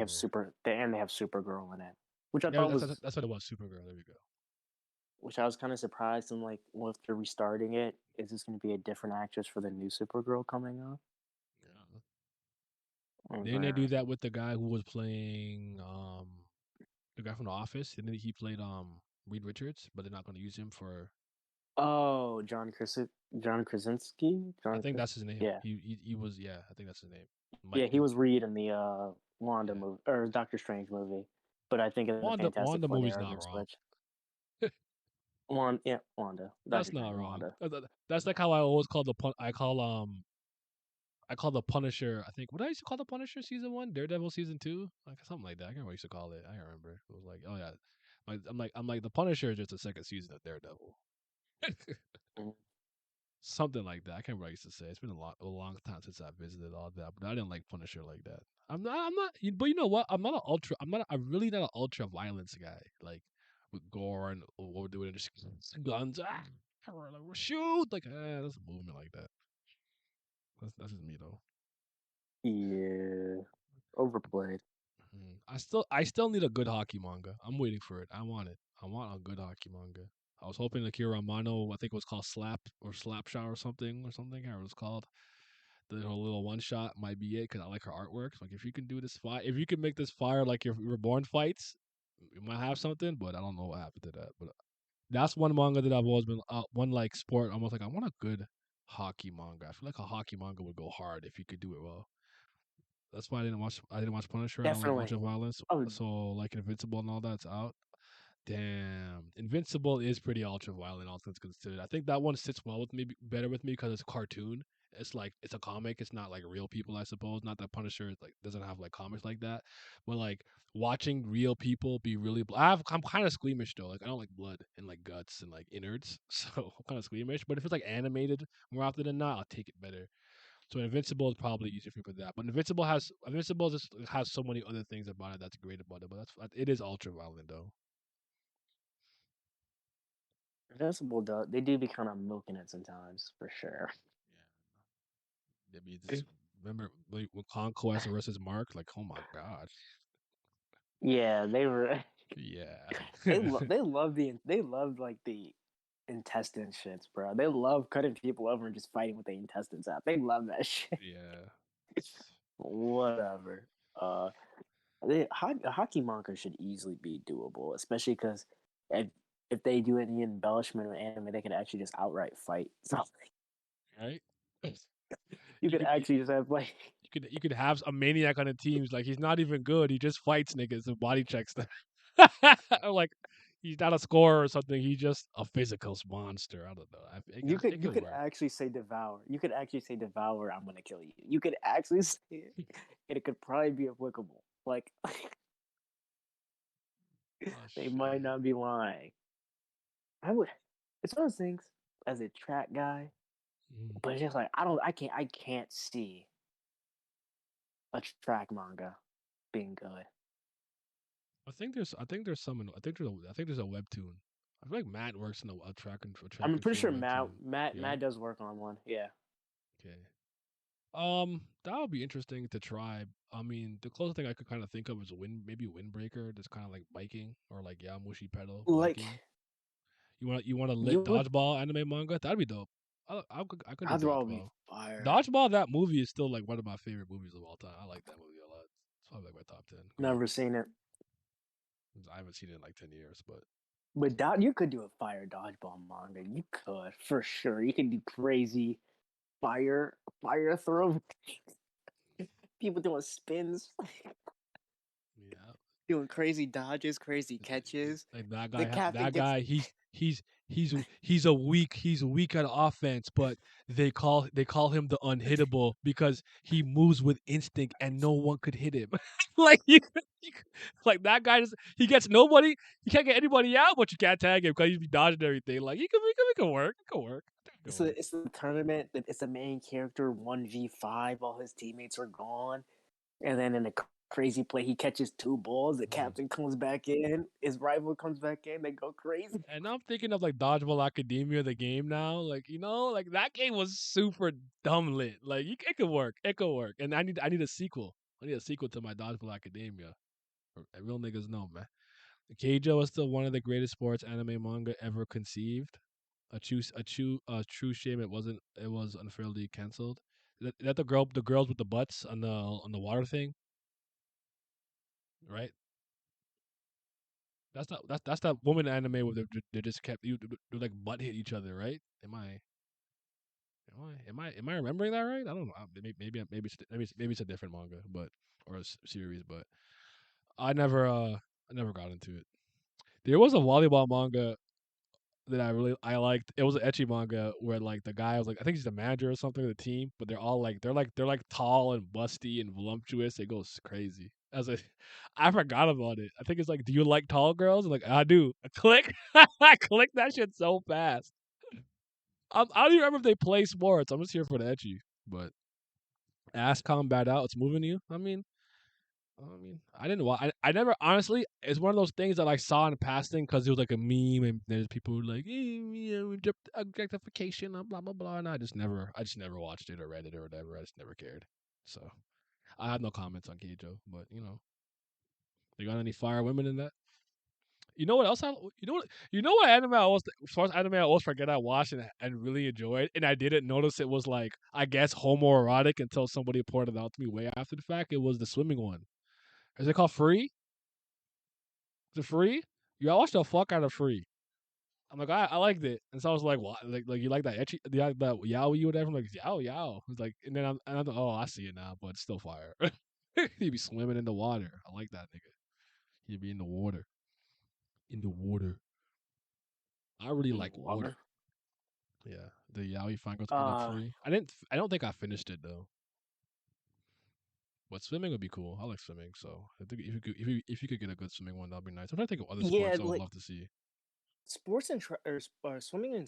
have Supergirl in it, which I Yeah, thought was that's what it was. Supergirl. There we go. which I was kind of surprised. And like, well, if they're restarting it, is this going to be a different actress for the new Supergirl coming up? Yeah. Or Didn't they do that with the guy who was playing the guy from The Office? Didn't he played Reed Richards, but they're not going to use him for. Oh, John Krasinski. I think that's his name. Yeah, He was I think that's his name. yeah, he was Reed in the Wanda movie or Doctor Strange movie, but I think in the Fantastic Wanda Four they movie's are not going to wrong. switch. Wanda. That's Dr. not Jane wrong. Wanda. That's like how I always call I call the Punisher. I think what did I used to call the Punisher season 1, Daredevil season 2, like something like that. I can't remember what I used to call it. I can't remember. It was like, oh yeah, I'm like the Punisher is just the second season of Daredevil. Mhm. Something like that. I can't remember what I used to say. It's been a long time since I visited all that, but I didn't like Punisher like that. I'm not. But you know what? I'm really not an ultra violence guy. Like with gore and what we're doing, just guns. Like, we're shoot. Like, that's a movement like that. That's just me though. Yeah, overplayed. I still need a good hockey manga. I'm waiting for it. I want it. I want a good hockey manga. I was hoping Akira Amano, I think it was called Slap or Slapshot or something. I don't know what it's called. The little one shot might be it because I like her artwork. Like if you can do this fight, if you can make this fire like your Reborn fights, you might have something. But I don't know what happened to that. But that's one manga that I've always been one like sport. Almost like I want a good hockey manga. I feel like a hockey manga would go hard if you could do it well. That's why I didn't watch. I didn't watch Punisher. I don't like Definitely. ultra violence. Oh, So like Invincible and all that's out. Damn, Invincible is pretty ultra violent, all things considered. I think that one sits well with me, better with me because it's a cartoon. It's like it's a comic. It's not like real people, I suppose. Not that Punisher like doesn't have like comics like that, but like watching real people be really. I'm kind of squeamish though. Like I don't like blood and like guts and like innards, so I'm kind of squeamish. But if it's like animated more often than not, I'll take it better. So Invincible is probably easier for me for that. But Invincible just has so many other things about it that's great about it. But it is ultra violent though. Invincible does. They do be kind of milking it sometimes, for sure. Yeah. I mean, just remember like, with Conquest versus Mark. Like, oh my god. Yeah, they were. Yeah. They love like the intestine shits, bro. They love cutting people over and just fighting with the intestines out. They love that shit. Yeah. Whatever. Uh, a hockey manga should easily be doable, especially because if if they do any embellishment of anime, they could actually just outright fight. So Right. you You could could actually just have like you could have a maniac on the teams. Like he's not even good. He just fights niggas and body checks them. Like he's not a scorer or something. He's just a physical monster. I don't know. It you could could work. actually say devour. You could actually say devour. I'm gonna kill you. You could actually say it, and it could probably be applicable. Like Oh, they shit. might not be lying. I would. It's one of those things as a track guy, Mm. but it's just like I can't see a track manga being good. I think there's some. I think there's a webtoon. I feel like Matt works in a track I'm and pretty field sure Matt webtoon. Matt Yeah. Matt does work on one. Yeah. Okay. That would be interesting to try. I mean, the closest thing I could kind of think of is maybe Windbreaker. That's kind of like biking or like Yamushi pedal Like biking. You want to lit you would dodgeball anime manga? That'd be dope. I could do Dodgeball would be dodgeball. fire. Dodgeball, that movie is still like one of my favorite movies of all time. I like that movie a lot. It's probably like my top 10. Never seen it. I haven't seen it in like 10 years, but But you could do a fire dodgeball manga. You could for sure. You could do crazy fire throw. People doing spins, yeah. doing crazy dodges, crazy catches. Like that The guy, captain gets he's weak at offense, but they call him the unhittable because he moves with instinct and no one could hit him. Like like that guy he gets nobody, he can't get anybody out, but you can't tag him because he's be dodging everything. Like he can work, it can work. it's the tournament. It's the main character 1v5. All his teammates are gone, and then in the crazy play, he catches 2 balls. The captain comes back in. His rival comes back in. They go crazy. And I'm thinking of like Dodgeball Academia, the game now. Like like that game was super dumb lit. Like it could work, it could work. And I need a sequel. I need a sequel to my Dodgeball Academia. Real niggas know, man. Keijo is still one of the greatest sports anime manga ever conceived. A true shame it was unfairly canceled. That the girls with the butts on the water thing, right? That's that woman anime where they just kept they like butt hit each other, right? Am I remembering that right? I don't know. Maybe it's a different manga, but or a series, but I never got into it. There was a volleyball manga that I liked. It was an ecchi manga where like the guy was like I think he's the manager or something of the team, but they're all like they're like tall and busty and voluptuous. It goes crazy. I forgot about it. I think it's like, do you like tall girls? I'm like, I do. I click, I click that shit so fast. I don't even remember if they play sports. I'm just here for the ecchi. But ass combat out. It's moving you. I mean, I didn't watch. I never honestly. It's one of those things that I saw in passing because it was like a meme, and there's people who were like, objectification, blah blah blah, and I just never watched it or read it or whatever. I just never cared. So I have no comments on Keijo, but they got any fire women in that? You know what else? You know what anime I always, as far as anime I always forget I watched and really enjoyed, and I didn't notice it was like I guess homoerotic until somebody pointed it out to me way after the fact. It was the swimming one. Is it called Free? Is it Free? You watched the fuck out of Free. I'm like, I liked it, and so I was like, what? Like you like that ecchi, you like that yaoi whatever? I'm like, yow. It's like, and then I'm like, oh, I see it now, but it's still fire. He'd be swimming in the water. I like that nigga. He'd be in the water. In the water. I really like water. Yeah, the yaoi fangirls are Free. I don't think I finished it though. But swimming would be cool. I like swimming, so I think if you could get a good swimming one, that'd be nice. I'm trying to think of other sports I would love to see. Sports and swimming and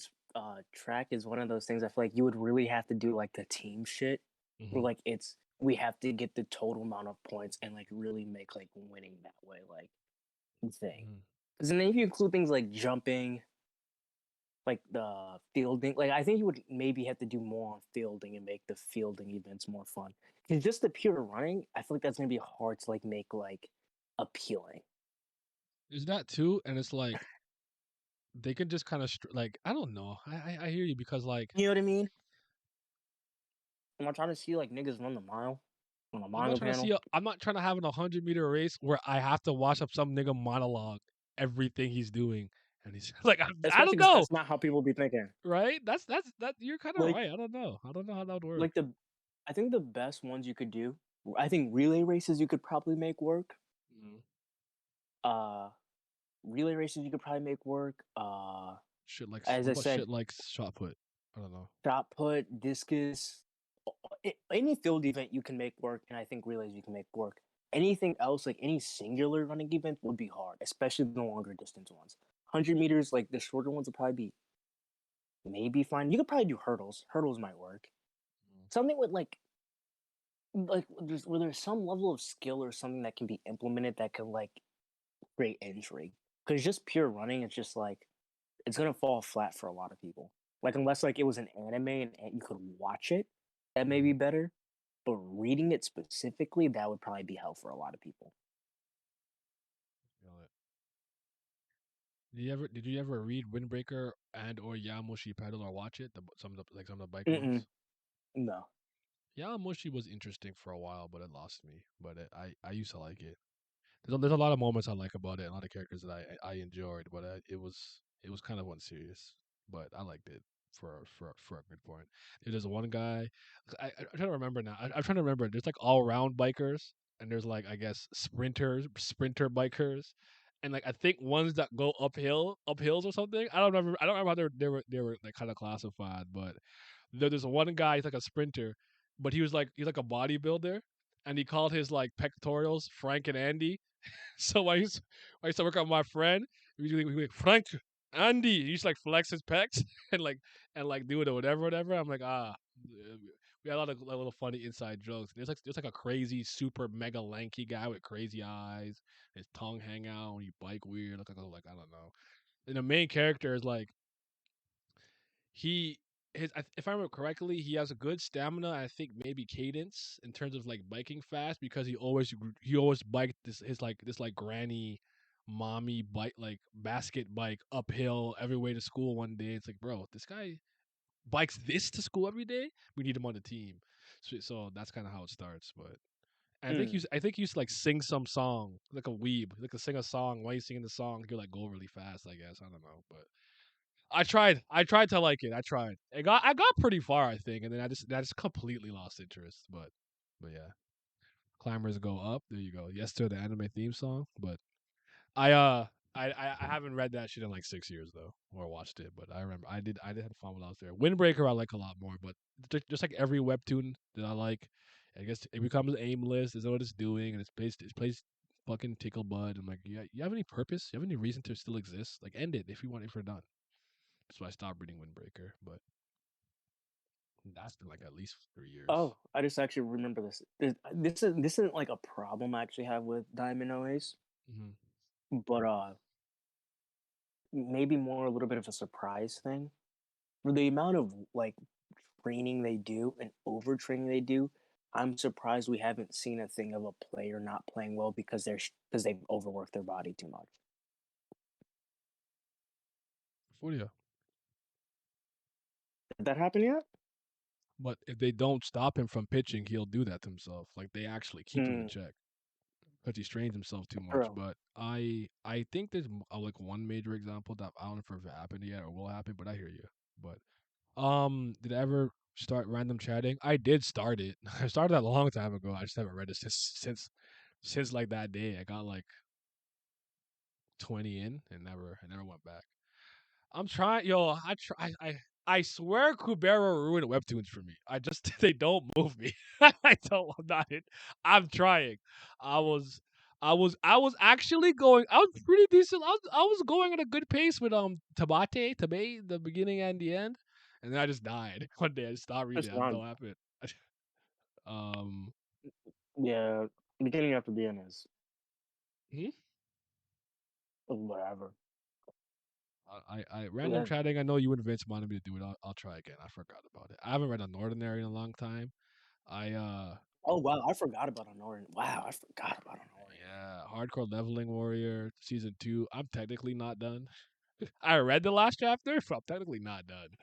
track is one of those things I feel like you would really have to do like the team shit, where like we have to get the total amount of points and like really make like winning that way like thing. Because then if you include things like jumping, like the fielding, like I think you would maybe have to do more on fielding and make the fielding events more fun. Because just the pure running, I feel like that's gonna be hard to like make like appealing. Is that too? And it's like they could just kind of like I don't know. I hear you because like you know what I mean. Am I trying to see like niggas run the mile on a mile panel? I'm not trying to have an 100-meter race where I have to watch up some nigga monologue everything he's doing, and he's like, I don't know. That's not how people be thinking, right? That's you're kind of like, right. I don't know how that would work. Like I think the best ones you could do. I think relay races you could probably make work. Relay races you could probably make work. Shit like as I said, shit like shot put. I don't know. Shot put, discus, any field event you can make work, and I think relays you can make work. Anything else, like any singular running event, would be hard, especially the longer distance ones. 100 meters, like the shorter ones, would probably be maybe fine. You could probably do hurdles. Hurdles might work. Something with like where there's some level of skill or something that can be implemented that can like create intrigue. Because just pure running, it's just like it's gonna fall flat for a lot of people. Like unless like it was an anime and you could watch it, that may be better. But reading it specifically, that would probably be hell for a lot of people. Did you ever read Windbreaker and or Yamushi Pedal or watch it? Some of the bike ones. No. Yamushi was interesting for a while, but it lost me. But I used to like it. There's a lot of moments I like about it, and a lot of characters that I enjoyed, but it was kind of unserious. But I liked it for a good point. There's one guy. I'm trying to remember now. I'm trying to remember. There's like all round bikers, and there's like I guess sprinter bikers, and like I think ones that go uphills or something. I don't remember how they were like kind of classified, but there's one guy. He's like a sprinter, but he's like a bodybuilder, and he called his like pectorals Frank and Andy. So I used to work on my friend. We like Frank, Andy. He used to like flex his pecs and like do it or whatever. I'm like we had a lot of little funny inside jokes. There's like a crazy super mega lanky guy with crazy eyes. His tongue hang out when you bike weird. Like I don't know. And the main character is like if I remember correctly, he has a good stamina. I think maybe cadence in terms of like biking fast because he always biked this granny, mommy bike like basket bike uphill every way to school one day. It's like, bro, this guy bikes this to school every day. We need him on the team. So that's kind of how it starts. But I think he used to like sing some song like a weeb, like to sing a song. While he's singing the song, he'll like go really fast. I guess I don't know, but. I tried to like it. I got pretty far, I think, and then I just completely lost interest. But yeah, climbers go up. There you go. Yes to the anime theme song. But I I haven't read that shit in like 6 years though, or watched it. But I remember I did have fun when I was there. Windbreaker I like a lot more, but just like every webtoon that I like, I guess it becomes aimless. Is what it's doing, and it plays fucking tickle bud. I'm like, yeah, you have any purpose? You have any reason to still exist? Like, end it if you want. If you're done. So I stopped reading Windbreaker, but that's been like at least 3 years. Oh, I just actually remember this. This isn't like a problem I actually have with Diamond OAs, hmm but maybe more a little bit of a surprise thing. For the amount of like training they do and overtraining they do, I'm surprised we haven't seen a thing of a player not playing well because because they've overworked their body too much. Furia. Did that happen yet? But if they don't stop him from pitching, he'll do that to himself. Like they actually keep him in check because he strains himself too much. True. But I think there's like one major example that I don't know if it happened yet or will happen. But I hear you. But did I ever start random chatting? I did start it. I started that a long time ago. I just haven't read it since like that day. I got like 20 in and I never went back. I'm trying, yo. I swear, Kubera ruined webtoons for me. I just they don't move me. I don't. I'm not it. I'm trying. I was, I was actually going. I was pretty decent. I was going at a good pace with Tabate, the beginning and the end, and then I just died one day. I just stopped reading. Just I don't know one. what happened. um, Yeah, beginning after the end is hmm? whatever. I random Yeah. chatting. I know you and Vince wanted me to do it. I'll try again. I forgot about it. I haven't read Unordinary in a long time. I Oh wow, I forgot about Honorin. Wow, I forgot about Honorin. Yeah, Hardcore Leveling Warrior season 2. I'm technically not done. I read the last chapter, but I'm technically not done.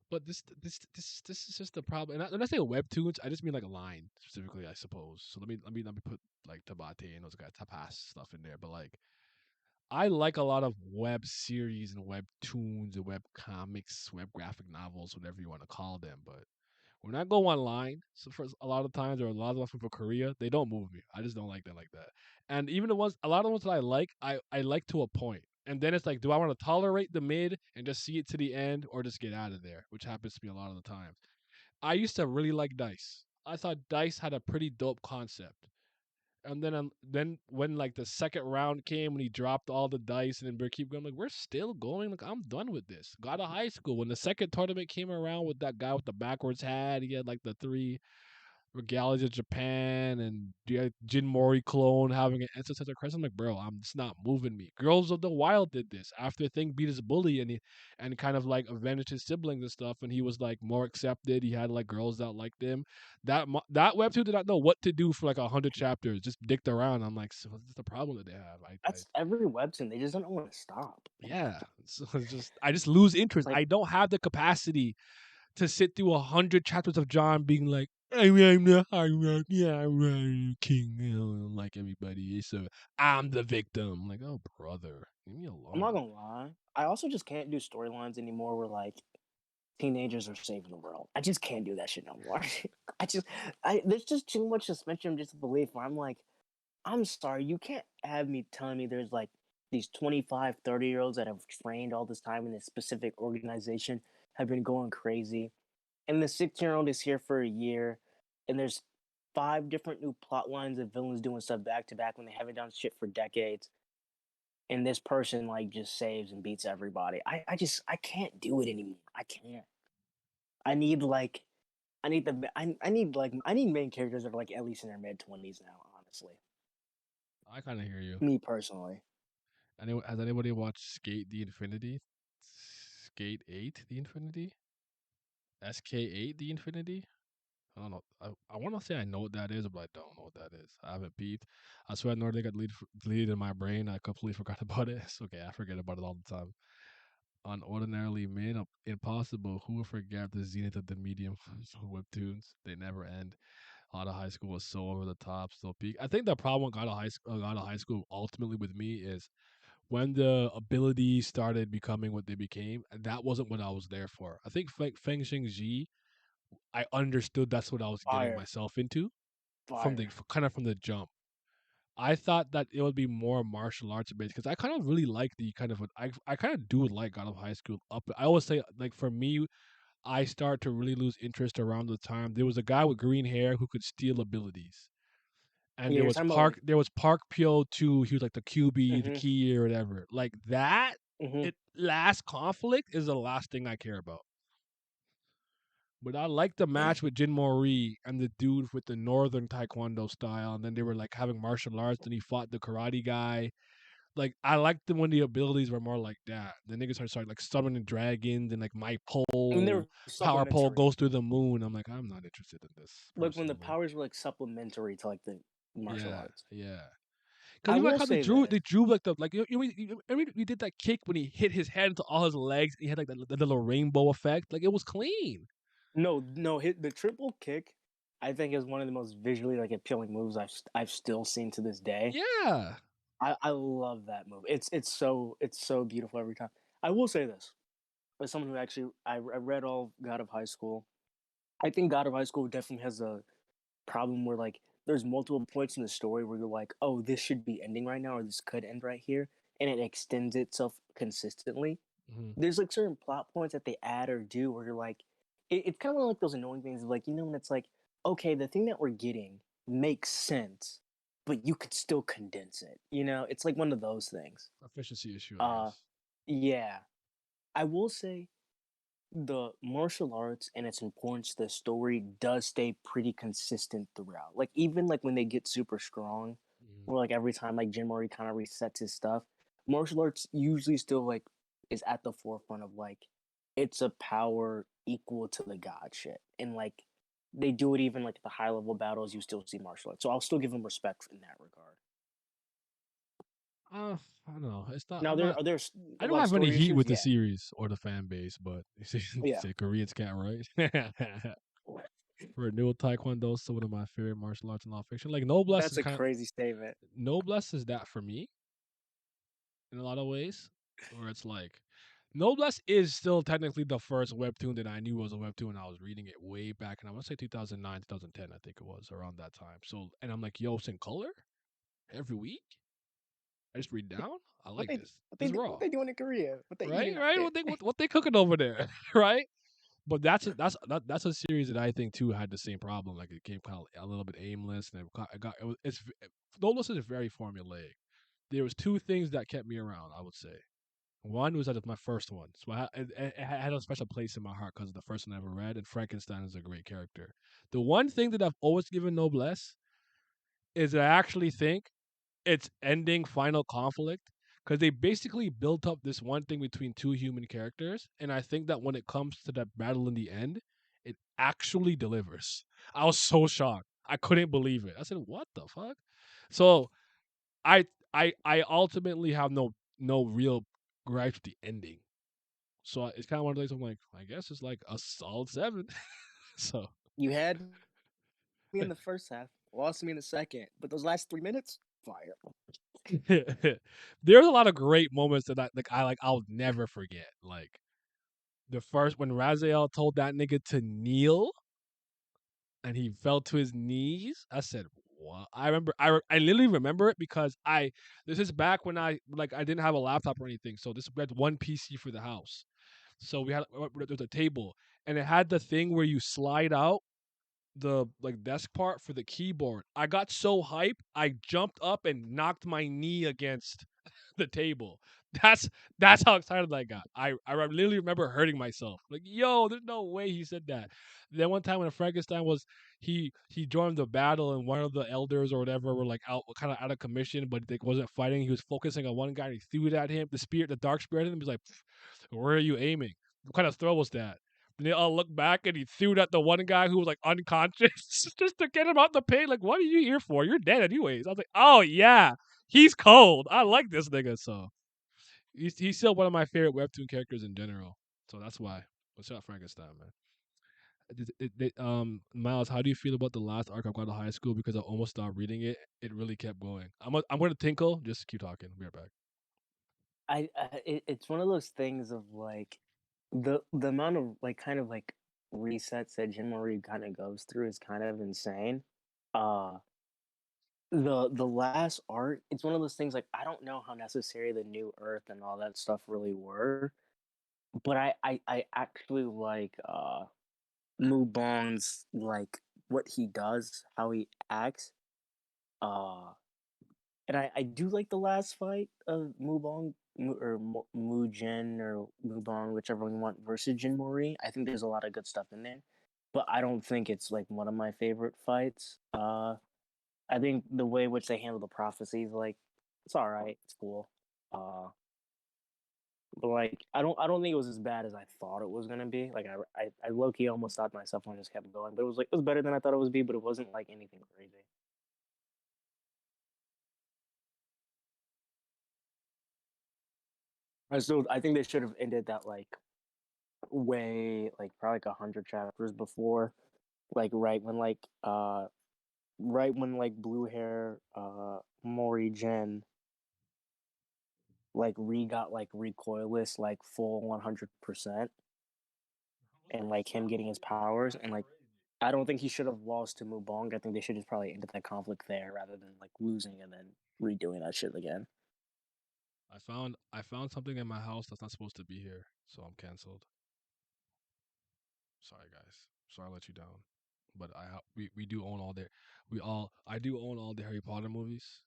But this is just the problem. And when I say webtoons, I just mean like a line specifically, I suppose. So let me put like Tabate and those guys Tapas stuff in there. But like I like a lot of web series and webtoons and web comics, web graphic novels, whatever you want to call them. But when I go online, so for a lot of times, or a lot of them from Korea, they don't move me. I just don't like them like that. And even a lot of the ones that I like to a point. And then it's like, do I want to tolerate the mid and just see it to the end, or just get out of there? Which happens to me a lot of the times. I used to really like Dice. I thought Dice had a pretty dope concept. And then when like the second round came, when he dropped all the dice and then we keep going, like we're still going. Like I'm done with this. Got to high school when the second tournament came around with that guy with the backwards hat. He had like the 3 regalias of Japan and Jin Mori clone having an ancestor crest. I'm like, bro, it's not moving me. Girls of the Wild did this after Thing beat his bully and kind of like avenged his siblings and stuff, and he was like more accepted. He had like girls that liked him. That webtoon did not know what to do for like 100 chapters. Just dicked around. I'm like, so what's the problem that they have? That's every webtoon. They just don't want to stop. Yeah. So it's just I just lose interest. Like- I don't have the capacity to sit through 100 chapters of John being like, I'm the high rock, yeah, I'm king, like everybody. So I'm the victim. I'm like, oh brother, leave me alone. I'm not gonna lie. I also just can't do storylines anymore where like teenagers are saving the world. I just can't do that shit no more. There's just too much suspension of disbelief where I'm like, I'm sorry, you can't have me telling me there's like these 25, 30-year-olds that have trained all this time in this specific organization have been going crazy. And the 6-year-old is here for a year, and there's 5 different new plot lines of villains doing stuff back to back when they haven't done shit for decades. And this person like just saves and beats everybody. I can't do it anymore. I can't. I need like I need main characters that are like at least in their mid-20s now, honestly. I kind of hear you. Me personally. Has anybody watched Skate the Infinity? Skate 8 the Infinity? SK8 the Infinity? I don't know. I want to say I know what that is, but I don't know what that is. I haven't peeped. I swear Northern got deleted in my brain. I completely forgot about it. It's okay. I forget about it all the time. On Ordinarily Made, Impossible. Who would forget the zenith of the medium webtoons? They never end. A lot of high school was so over the top, so peak. I think the problem with God of High School ultimately with me is when the abilities started becoming what they became, that wasn't what I was there for. I think Feng Xingji, I understood that's what I was getting Fire. myself into Fire. from the jump. I thought that it would be more martial arts based because I kind of really like the kind of I kind of do like God of High School up. I always say like for me, I start to really lose interest around the time there was a guy with green hair who could steal abilities, and Yeah, you're talking about like. There was Park Pyo too. He was like the QB, the Mhm. key or whatever. Like that. Mhm. It last conflict is the last thing I care about. But I like the match with Jin Mori and the dude with the northern taekwondo style, and then they were like having martial arts. Then he fought the karate guy. Like I liked them when the abilities were more like that. The niggas started like summoning dragons and like my I mean, they pole, were power pole supplementary. goes through the moon. I'm like, I'm not interested in this Like when the personally. powers were like supplementary to like the martial Yeah, arts. yeah. Cause I you like will how say this. they drew like the like I mean we did that kick when he hit his head into all his legs. He had like the little rainbow effect. Like it was clean. No, hit the triple kick. I think is one of the most visually like appealing moves I've still seen to this day. Yeah. I love that move. It's so beautiful every time. I will say this, as someone who actually I read all God of High School. I think God of High School definitely has a problem where like there's multiple points in the story where you're like, oh, this should be ending right now, or this could end right here, and it extends itself consistently. Mhm. There's like certain plot points that they add or do where you're like, it's kind of like those annoying things of like, when it's like, okay, the thing that we're getting makes sense, but you could still condense it. It's like one of those things. Efficiency issue, I Uh, guess. yeah, I will say the martial arts and its importance to the story does stay pretty consistent throughout. Like even like when they get super strong, Mhm. or like every time like Jin Mori kind of resets his stuff, martial arts usually still like is at the forefront of like it's a power equal to the god shit. And like they do it even like the high level battles, you still see martial arts. So I'll still give them respect in that regard. I don't know. It's not. Now I'm not. are there's a I don't lot of have any story heat issues, with the yeah. series or the fan base, but you Yeah. say Koreans can't write. For new Taekwondo, is still one of my favorite martial arts in all fiction. Like Noblesse That's is a kind of crazy statement. Noblesse is that for me in a lot of ways, where it's like Noblesse is still technically the first webtoon that I knew was a webtoon. I was reading it way back, and I want to say 2009, 2010, I think it was around that time. So, and I'm like, yo, it's in color every week. I just read down. I What like they this. This is raw, what they doing in Korea? What they right? eating out Right? there? What they cooking over there, right? But that's a series that I think too had the same problem. Like it came kind of a little bit aimless, and it was it's Noblesse is very formulaic. There was two things that kept me around. I would say one was that it was my first one, so it had a special place in my heart because the first one I ever read, and Frankenstein is a great character. The one thing that I've always given Noblesse is I actually think its ending final conflict because they basically built up this one thing between two human characters, and I think that when it comes to that battle in the end, it actually delivers. I was so shocked. I couldn't believe it. I said, "What the fuck?" So I I ultimately have no real gripes with the ending. So it's kind of one of those I'm like, I guess it's like a solid 7. So You had me in the first half, lost me in the second, but those last 3 minutes, fire. there's a lot of great moments that I'll never forget. Like the first when Raziel told that nigga to kneel and he fell to his knees. I said, "What?" I remember. I literally remember it because this is back when I didn't have a laptop or anything. So we had one PC for the house. So there's a table and it had the thing where you slide out the like desk part for the keyboard. I got so hype, I jumped up and knocked my knee against the table. That's that's how excited I got. I literally remember hurting myself. Like, yo, there's no way he said that. Then one time when Frankenstein was he joined the battle and one of the elders or whatever were like out of commission, but they wasn't fighting. He was focusing on one guy and he threw it at him. The dark spirit in him was like, where are you aiming? What kind of throw was that? And they all looked back and he threw it at the one guy who was like unconscious just to get him out the pain. Like, what are you here for? You're dead anyways. I was like, oh yeah, he's cold. I like this nigga. So he's still one of my favorite webtoon characters in general. So that's why. What's up, Frankenstein, man? Miles, how do you feel about the last arc of God of High School? Because I almost stopped reading it. It really kept going. I'm gonna tinkle. Just keep talking. We'll be right back. It's one of those things of like the amount of like kind of like resets that Jim Murray kind of goes through is kind of insane. Uh, The last arc, it's one of those things like I don't know how necessary the new Earth and all that stuff really were, but I actually like Mubong's like what he does, how he acts. Uh and I do like the last fight of Mubong or Mujin or Mubong, whichever one you want, versus Jin Mori. I think there's a lot of good stuff in there, but I don't think it's like one of my favorite fights. I think the way in which they handle the prophecies, like, it's all right, it's cool. Uh, but like, I don't think it was as bad as I thought it was gonna be. Like, I low key almost stopped myself when I just kept going, but it was better than I thought it would be. But it wasn't like anything crazy. I think they should have ended that like way like probably like 100 chapters before, like right when like blue hair Mori Jen like got like recoilless like full 100%, and like him getting his powers, and like I don't think he should have lost to Mubong. I think they should just probably ended that conflict there rather than like losing and then redoing that shit again. I found something in my house that's not supposed to be here, so I'm canceled. Sorry guys. Sorry I let you down. But we do own all the I do own all the Harry Potter movies.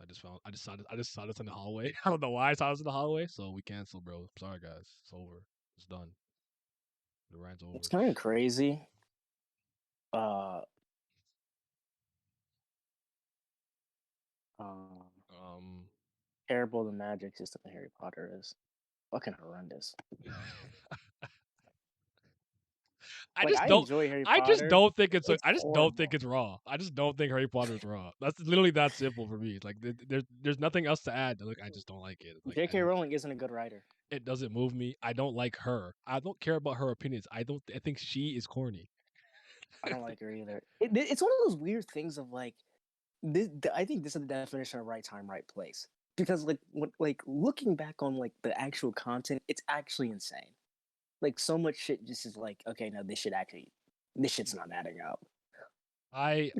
I just saw this in the hallway. I don't know why I saw this in the hallway, so we canceled, bro. Sorry guys. It's over. It's done. The rant's over. It's kind of crazy. Uh, terrible the magic system in Harry Potter is. Fucking horrendous. I Like, just I don't. enjoy Harry I just Potter. don't think it's. It's I just don't think horrible. it's raw. I just don't think Harry Potter is raw. That's literally that simple for me. Like there's nothing else to add. Like I just don't like it. Like J.K. Rowling isn't a good writer. it doesn't move me. I don't like her. I don't care about her opinions. I think she is corny. I don't like her either. It's one of those weird things of like, I think this is the definition of right time, right place. Because like looking back on like the actual content, it's actually insane. Like so much shit just is like, okay, no, this shit's not adding up. I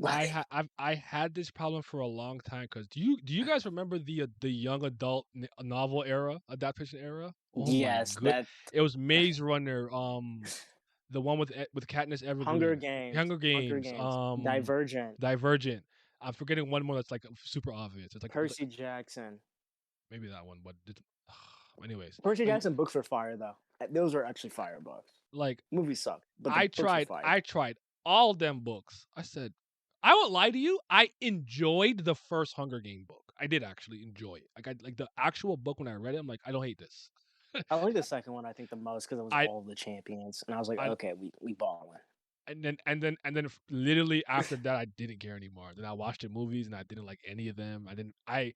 had this problem for a long time because do you guys remember the young adult novel era, adaptation era? Oh my Yes, good, that it was Maze Runner, the one with Katniss Hunger Evergreen, Games, Hunger Games, Divergent, Divergent. I'm forgetting one more that's like super obvious. It's like Percy Jackson. maybe that one, but anyways, Percy Jackson books were fire though. Those are actually fire books. like Movies suck, but the I books were fire. I tried all them books. I said, I won't lie to you. I enjoyed the first Hunger Game book. I did actually enjoy it. Like I like the actual book when I read it. I'm like, I don't hate this. I like the second one. I think the most because it was I all the champions, and I was like, I okay, we balling. and then literally after that, I didn't care anymore. Then I watched the movies and I didn't like any of them. I didn't. I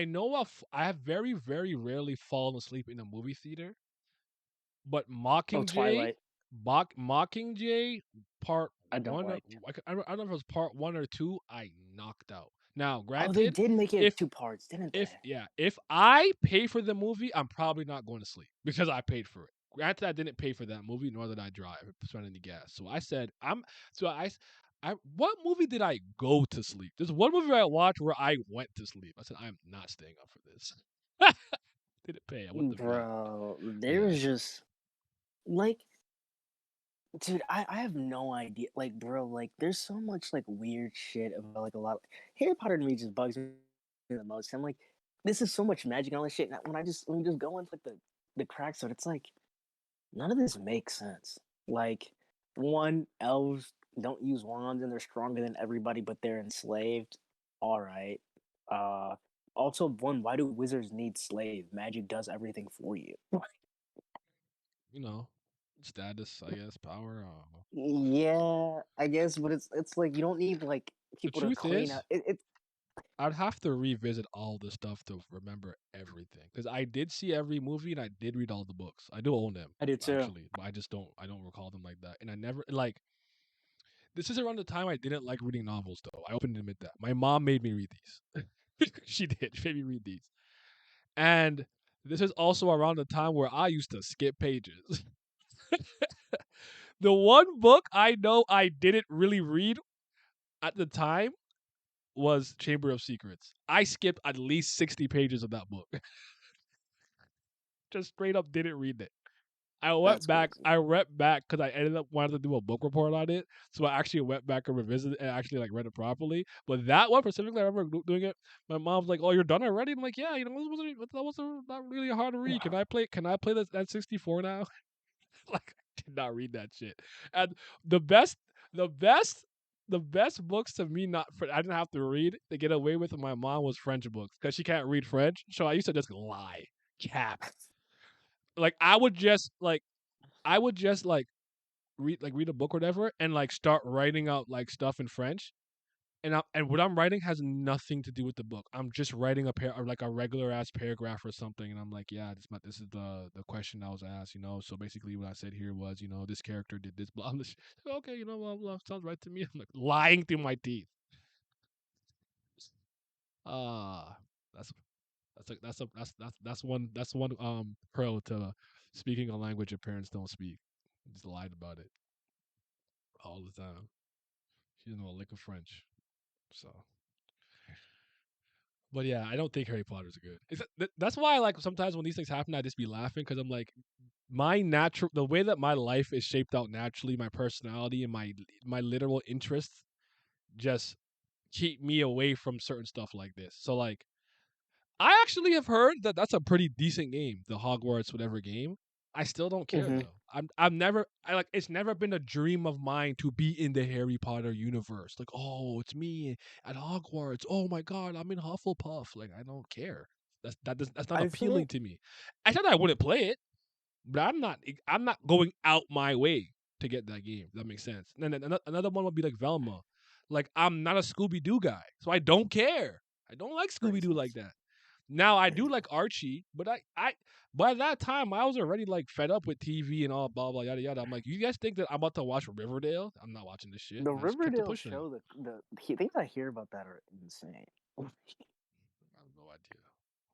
know I have very very rarely fallen asleep in a movie theater, but Oh, Twilight. Mockingjay part I don't one. like. I don't know if it was part 1 or 2. I knocked out. Now, Oh, granted, they did make it if 2 parts, didn't they? if I pay for the movie, I'm probably not going to sleep because I paid for it. Granted, I didn't pay for that movie, nor did I drive or spend any gas. So I said, what movie did I go to sleep? There's one movie I watched where I went to sleep. I said, I'm not staying up for this. Didn't pay. I went to bed. Bro, there's just like, dude, I have no idea. Like, bro, like, there's so much like weird shit about like a lot. Harry Potter to me just bugs me the most. I'm like, this is so much magic and all this shit. And when we just go into like the cracks of it, it's like none of this makes sense. Like, one, elves don't use wands and they're stronger than everybody, but they're enslaved. All right. Uh, Also, one, why do wizards need slave? Magic does everything for you. You know, status, I guess, power. I don't know. Yeah, I guess, but it's like you don't need like The people to truth clean is, up. It's I'd have to revisit all the stuff to remember everything because I did see every movie and I did read all the books. I do own them. I do too. Actually, but I don't recall them like that. And I never like. This is around the time I didn't like reading novels, though. I openly admit that. My mom made me read these. She did. She made me read these. And this is also around the time where I used to skip pages. The one book I know I didn't really read at the time was Chamber of Secrets. I skipped at least 60 pages of that book. Just straight up didn't read it. I went That's back. crazy. I went back because I ended up wanting to do a book report on it. So I actually went back and revisited and actually like read it properly. But that one specifically, I remember doing it. My mom's like, "Oh, you're done already?" I'm like, "Yeah, that wasn't not really hard to read. Can I play? Can I play that 64 now?" Like, I did not read that shit. And the best, the best. The best books to me, I didn't have to read to get away with my mom was French books because she can't read French. So I used to just lie, cap. Like I would just like read a book or whatever and like start writing out like stuff in French. And what I'm writing has nothing to do with the book. I'm just writing or like a regular ass paragraph or something, and I'm like, yeah, this is the question I was asked, So basically, what I said here was, this character did this, blah blah. Okay, blah blah, sounds right to me. I'm like lying through my teeth. Ah, that's one pearl to speaking a language your parents don't speak. Just lied about it all the time. She didn't know a lick of French. So, but yeah, I don't think Harry Potter's good. That's why, like, sometimes when these things happen, I just be laughing because I'm like, the way that my life is shaped out naturally, my personality and my literal interests just keep me away from certain stuff like this. So, like, I actually have heard that that's a pretty decent game, the Hogwarts whatever game. I still don't care Mhm. though. It's never been a dream of mine to be in the Harry Potter universe. Like, oh, it's me at Hogwarts. Oh my god, I'm in Hufflepuff. Like, I don't care. That's not I appealing think to me. I said I wouldn't play it, but I'm not going out my way to get that game. If that makes sense. And then another one would be like Velma. Like, I'm not a Scooby Doo guy, so I don't care. I don't like Scooby makes Doo like sense. that. Now I do like Archie, but I by that time I was already like fed up with TV and all blah blah yada yada. I'm like, you guys think that I'm about to watch Riverdale? I'm not watching this shit. The And I just kept it Riverdale pushing. show, the things I hear about that are insane. I have no idea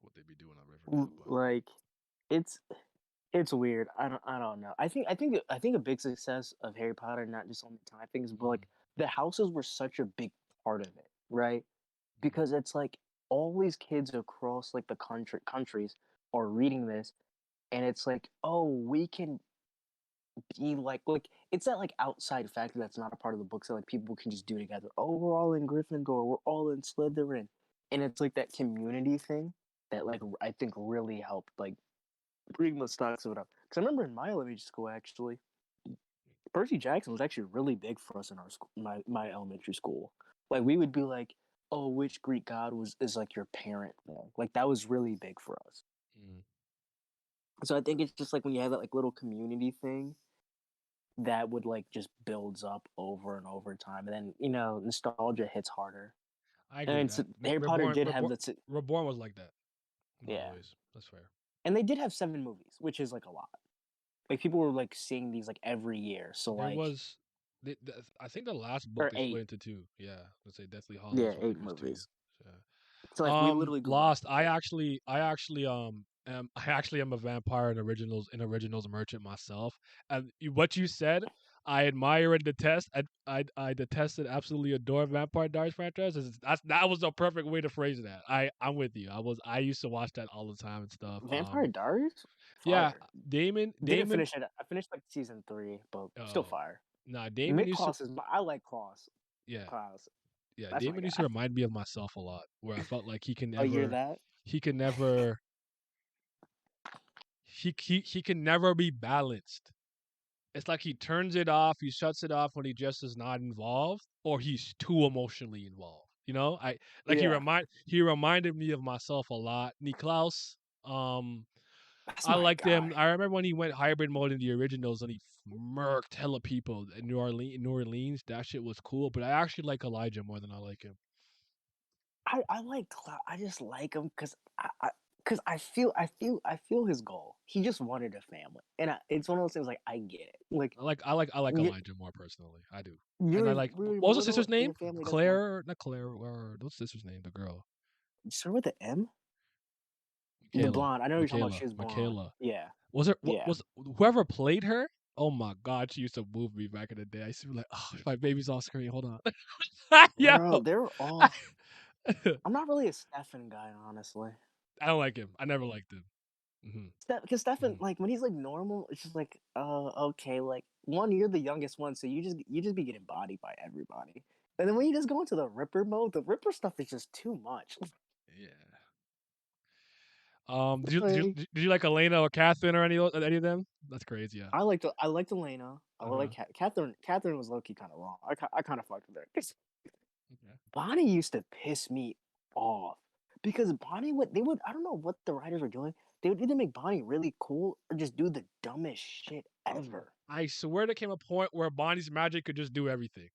what they be doing on Riverdale, but Like, it's weird. I don't know. I think a big success of Harry Potter, not just on the time things, but like the houses were such a big part of it, right? Because it's like all these kids across like the countries are reading this, and it's like, oh, we can be like it's that like outside factor that's not a part of the book that like people can just do together. Oh, we're all in Gryffindor, we're all in Slytherin, and it's like that community thing that like I think really helped like bring the stocks of it up. Because I remember in my elementary school actually, Percy Jackson was actually really big for us in our school, my elementary school. Like we would be like, oh, which Greek god is like your parent? Like that was really big for us. So I think it's just like when you have that like little community thing that would like just builds up over and over time, and then nostalgia hits harder. I agree And with that. Harry Potter did have the Reborn was like that. In a lot yeah, of ways. That's fair. and they did have 7 movies, which is like a lot. Like people were like seeing these like every year, so There like was, I think the last or book they split 8, into 2. Yeah, let's say Deathly yeah, Hallows. I 8 think was 2. movies. Yeah. So like we literally grew Lost. up. I actually am a vampire and originals merchant myself. And what you said, I admire and detest. I detest and absolutely adore Vampire Diaries franchise. That was the perfect way to phrase that. I'm with you. I used to watch that all the time and stuff. Vampire Diaries? Yeah, Fire. Damon. Didn't finish it. I finished like season 3, but still fire. Nah, Damon Nick used to. Klaus I like Klaus. Yeah. Klaus. Yeah, That's my Damon used guy. to remind me of myself a lot, where I felt like he can Oh, you're never, that? he can never, he can never be balanced. It's like he turns it off, he shuts it off when he just is not involved, or he's too emotionally involved. Yeah. He reminded me of myself a lot. Niklaus, That's I my liked him. guy. I remember when he went hybrid mode in the originals and he murked hella people in New Orleans. That shit was cool, but I actually like Elijah more than I like him. I like Klaus. I just like him because I feel his goal. He just wanted a family, and it's one of those things like I get it. Like I like Elijah more personally. I do. And I like, you're what was the little sister's and name? your family doesn't Claire, not Claire. What's the sister's name? The girl. start with the M. The Michaela. blonde. I know you're talking about. She's blonde. Michaela. Yeah. Was there? Yeah. Was whoever played her? Oh my god, she used to move me back in the day. I used to be like, oh, my baby's off screen. Hold on. Yeah. Bro, they're all. I'm not really a Stefan guy, honestly. I don't like him. I never liked him. Because Stefan, Mhm. like when he's like normal, it's just like, okay, like one, you're the youngest one, so you just be getting bodied by everybody. And then when you just go into the Ripper mode, the Ripper stuff is just too much. Yeah. Did you Like, did you like Elena or Catherine or any of them? That's crazy. Yeah. I liked Elena. I like Catherine. Catherine was low key kind of wrong. I kind of fucked with her. 'Cause Okay. Bonnie used to piss me off because Bonnie would I don't know what the writers were doing. They would either make Bonnie really cool or just do the dumbest shit ever. I swear there came a point where Bonnie's magic could just do everything.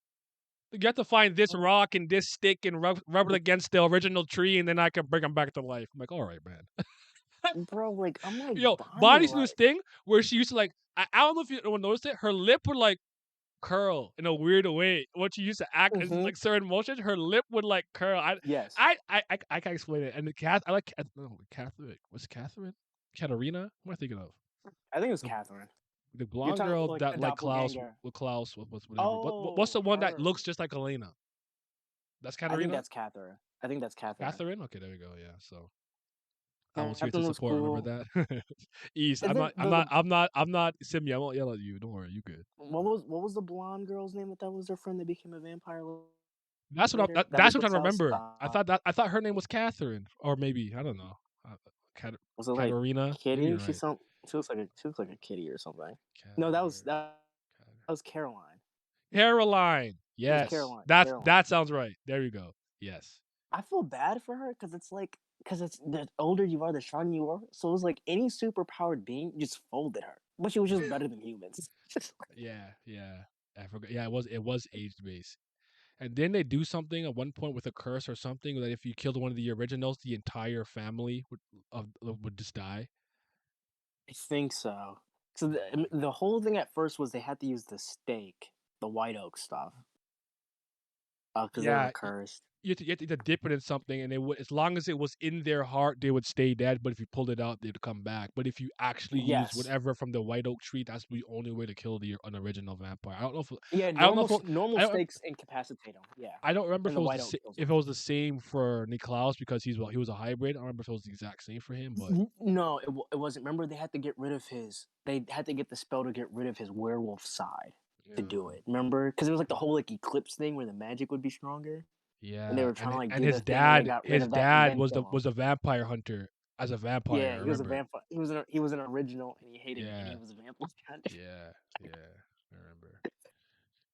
You have to find this rock and this stick and rub it against the original tree, and then I can bring them back to life. I'm like, all right, man. Bro, like I'm like Yo, Bonnie, Bonnie's do like, this thing where she used to like. I don't know if anyone noticed it. Her lip would like curl in a weird way. When she used to act as like certain motions, her lip would like curl. yes. I can't explain it. And the I like Catherine. What's Catherine? Katarina? What am I thinking of? I think it was The- Catherine. The blonde girl like, that the like Klaus. doppelganger. With Klaus. What's whatever. What's the Oh, one that her. looks just like Elena? That's I think Katarina. that's Catherine. I think that's Catherine. Catherine. Okay, there we go. Yeah. So I was here Catherine to was support. cool. Remember that? East. And I'm not Simi. I won't yell at you. Don't worry. You good. What was the blonde girl's name that was her friend that became a vampire? That's what later? that's what was I'm trying to with remember. South. I thought her name was Catherine, or maybe I don't know. Was it like Katarina? Kitty? Right. She looks like a kitty or something. No, that was Caroline. Caroline. Yes, Caroline. That sounds right. There you go. Yes. I feel bad for her because it's the older you are, the stronger you are. So it was like any superpowered being just folded her, but she was just better than humans. Yeah. I forgot. Yeah, it was age based. And then they do something at one point with a curse or something that if you killed one of the originals, the entire family would just die. I think so. So the whole thing at first was they had to use the stake, the white oak stuff, because they were cursed. You have to dip it in something, and as long as it was in their heart, they would stay dead. But if you pulled it out, they'd come back. But if you actually use whatever from the white oak tree, that's the only way to kill an original vampire. I don't know if normal stakes incapacitate them. Yeah, I don't remember if it was the same for Niklaus because he was a hybrid. I don't remember if it was the exact same for him, but no, it wasn't. Remember, they had to get rid of They had to get the spell to get rid of his werewolf side to do it. Remember, because it was like the whole like eclipse thing where the magic would be stronger. Yeah, and they were trying to like. And do his dad was a vampire hunter as a vampire. Yeah, he was a vampire. He was an original, and he hated it. And he was a vampire. Yeah, I remember.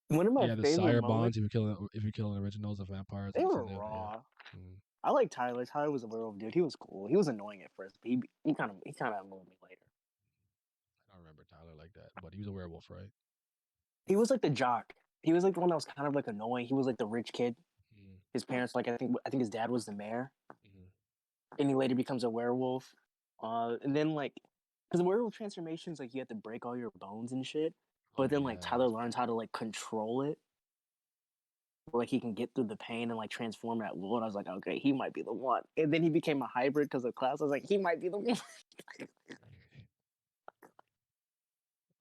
One of my the favorite sire moments, bonds. If you kill an original as a vampire, they were raw. Yeah. I like Tyler. Tyler was a werewolf dude. He was cool. He was annoying at first, but he kind of moved me later. I don't remember Tyler like that, but he was a werewolf, right? He was like the jock. He was like the one that was kind of like annoying. He was like the rich kid. His parents, like I think his dad was the mayor, and he later becomes a werewolf. And then like, because the werewolf transformations, like you have to break all your bones and shit. But then like Tyler learns how to like control it, like he can get through the pain and like transform at will. And I was like, okay, he might be the one. And then he became a hybrid because of Klaus. I was like, he might be the one.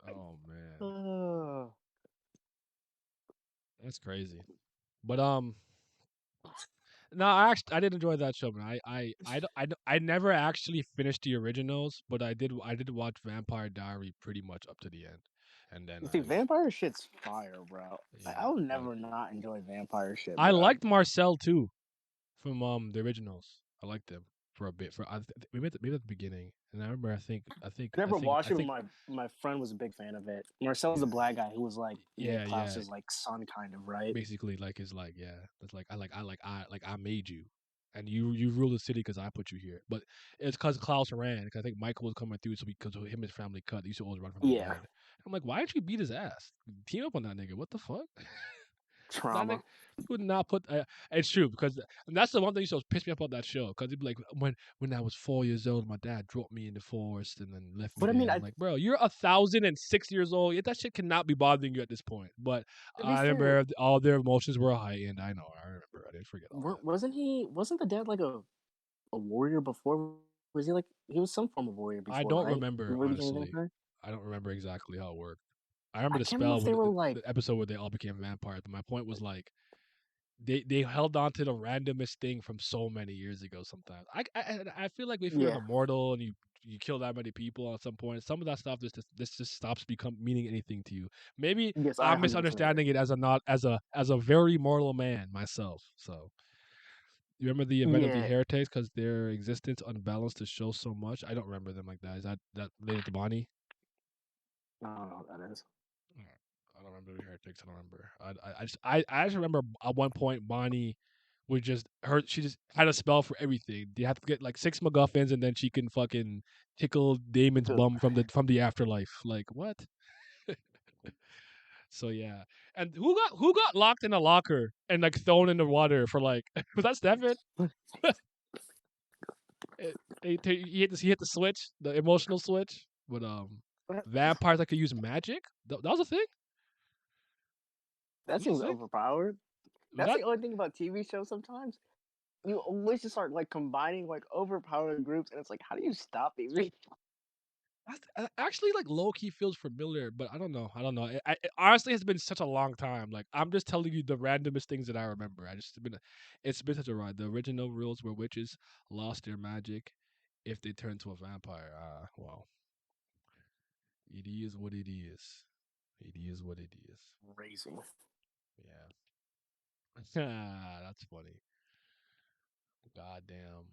Oh man, that's crazy. But no, I did enjoy that show, man. I never actually finished the originals, but I did watch Vampire Diary pretty much up to the end, and then see, vampire shit's fire, bro. Yeah, I will never not enjoy vampire shit. Bro. I liked Marcel too, from the originals. I liked him for a bit. Maybe at the beginning, and I remember I think I never watched it. But my friend was a big fan of it. Marcel's the black guy who was like Klaus's like son, kind of, right? Basically, like his like that's like I made you, and you rule the city because I put you here. But it's because Klaus ran. Because I think Michael was coming through, so because him and his family cut, he used to always run from the dead. I'm like, why didn't you beat his ass? Team up on that nigga. What the fuck? Trauma. He would not put. It's true because that's the one thing that pissed me off about that show. Because he'd be like, when I was 4 years old, my dad dropped me in the forest and then left me. But I mean, I'm like, bro, you're 1,006 years old. That shit cannot be bothering you at this point. But I remember all their emotions were heightened. I know. I remember. I didn't forget. Wasn't the dad like a warrior before? Was he like he was some form of warrior before? I don't remember honestly. I don't remember exactly how it worked. I remember the spell, the episode where they all became vampires. But my point was like, they held on to the randomest thing from so many years ago. Sometimes I feel like if you're an Yeah. immortal and you kill that many people at some point, some of that stuff just stops meaning anything to you. Maybe Yes, I I'm 100% misunderstanding agree. it as a very mortal man myself. So you remember the event of the Yeah. heretics because their existence unbalanced to show so much. I don't remember them like that. Is that related to Bonnie? I don't know what that is. I don't remember the heretics. I don't remember. I just remember at one point Bonnie would just she just had a spell for everything. You have to get like 6 MacGuffins and then she can fucking tickle Damon's Good. bum from the afterlife. Like what? So yeah. And who got locked in a locker and like thrown in the water for like was that Stefan? He hit the switch, the emotional switch. But vampires that could use magic. That was a thing. That That was seems a thing. overpowered. Was That's that the only thing about TV shows sometimes. You always just start like combining like overpowered groups, and it's like, how do you stop these people? actually like low key feels familiar, but I don't know. It honestly has been such a long time. Like I'm just telling you the randomest things that I remember. It's been such a ride. The original rules were witches lost their magic if they turned to a vampire. Well, it is what it is. It is what it is. Crazy. Yeah. That's funny. Goddamn.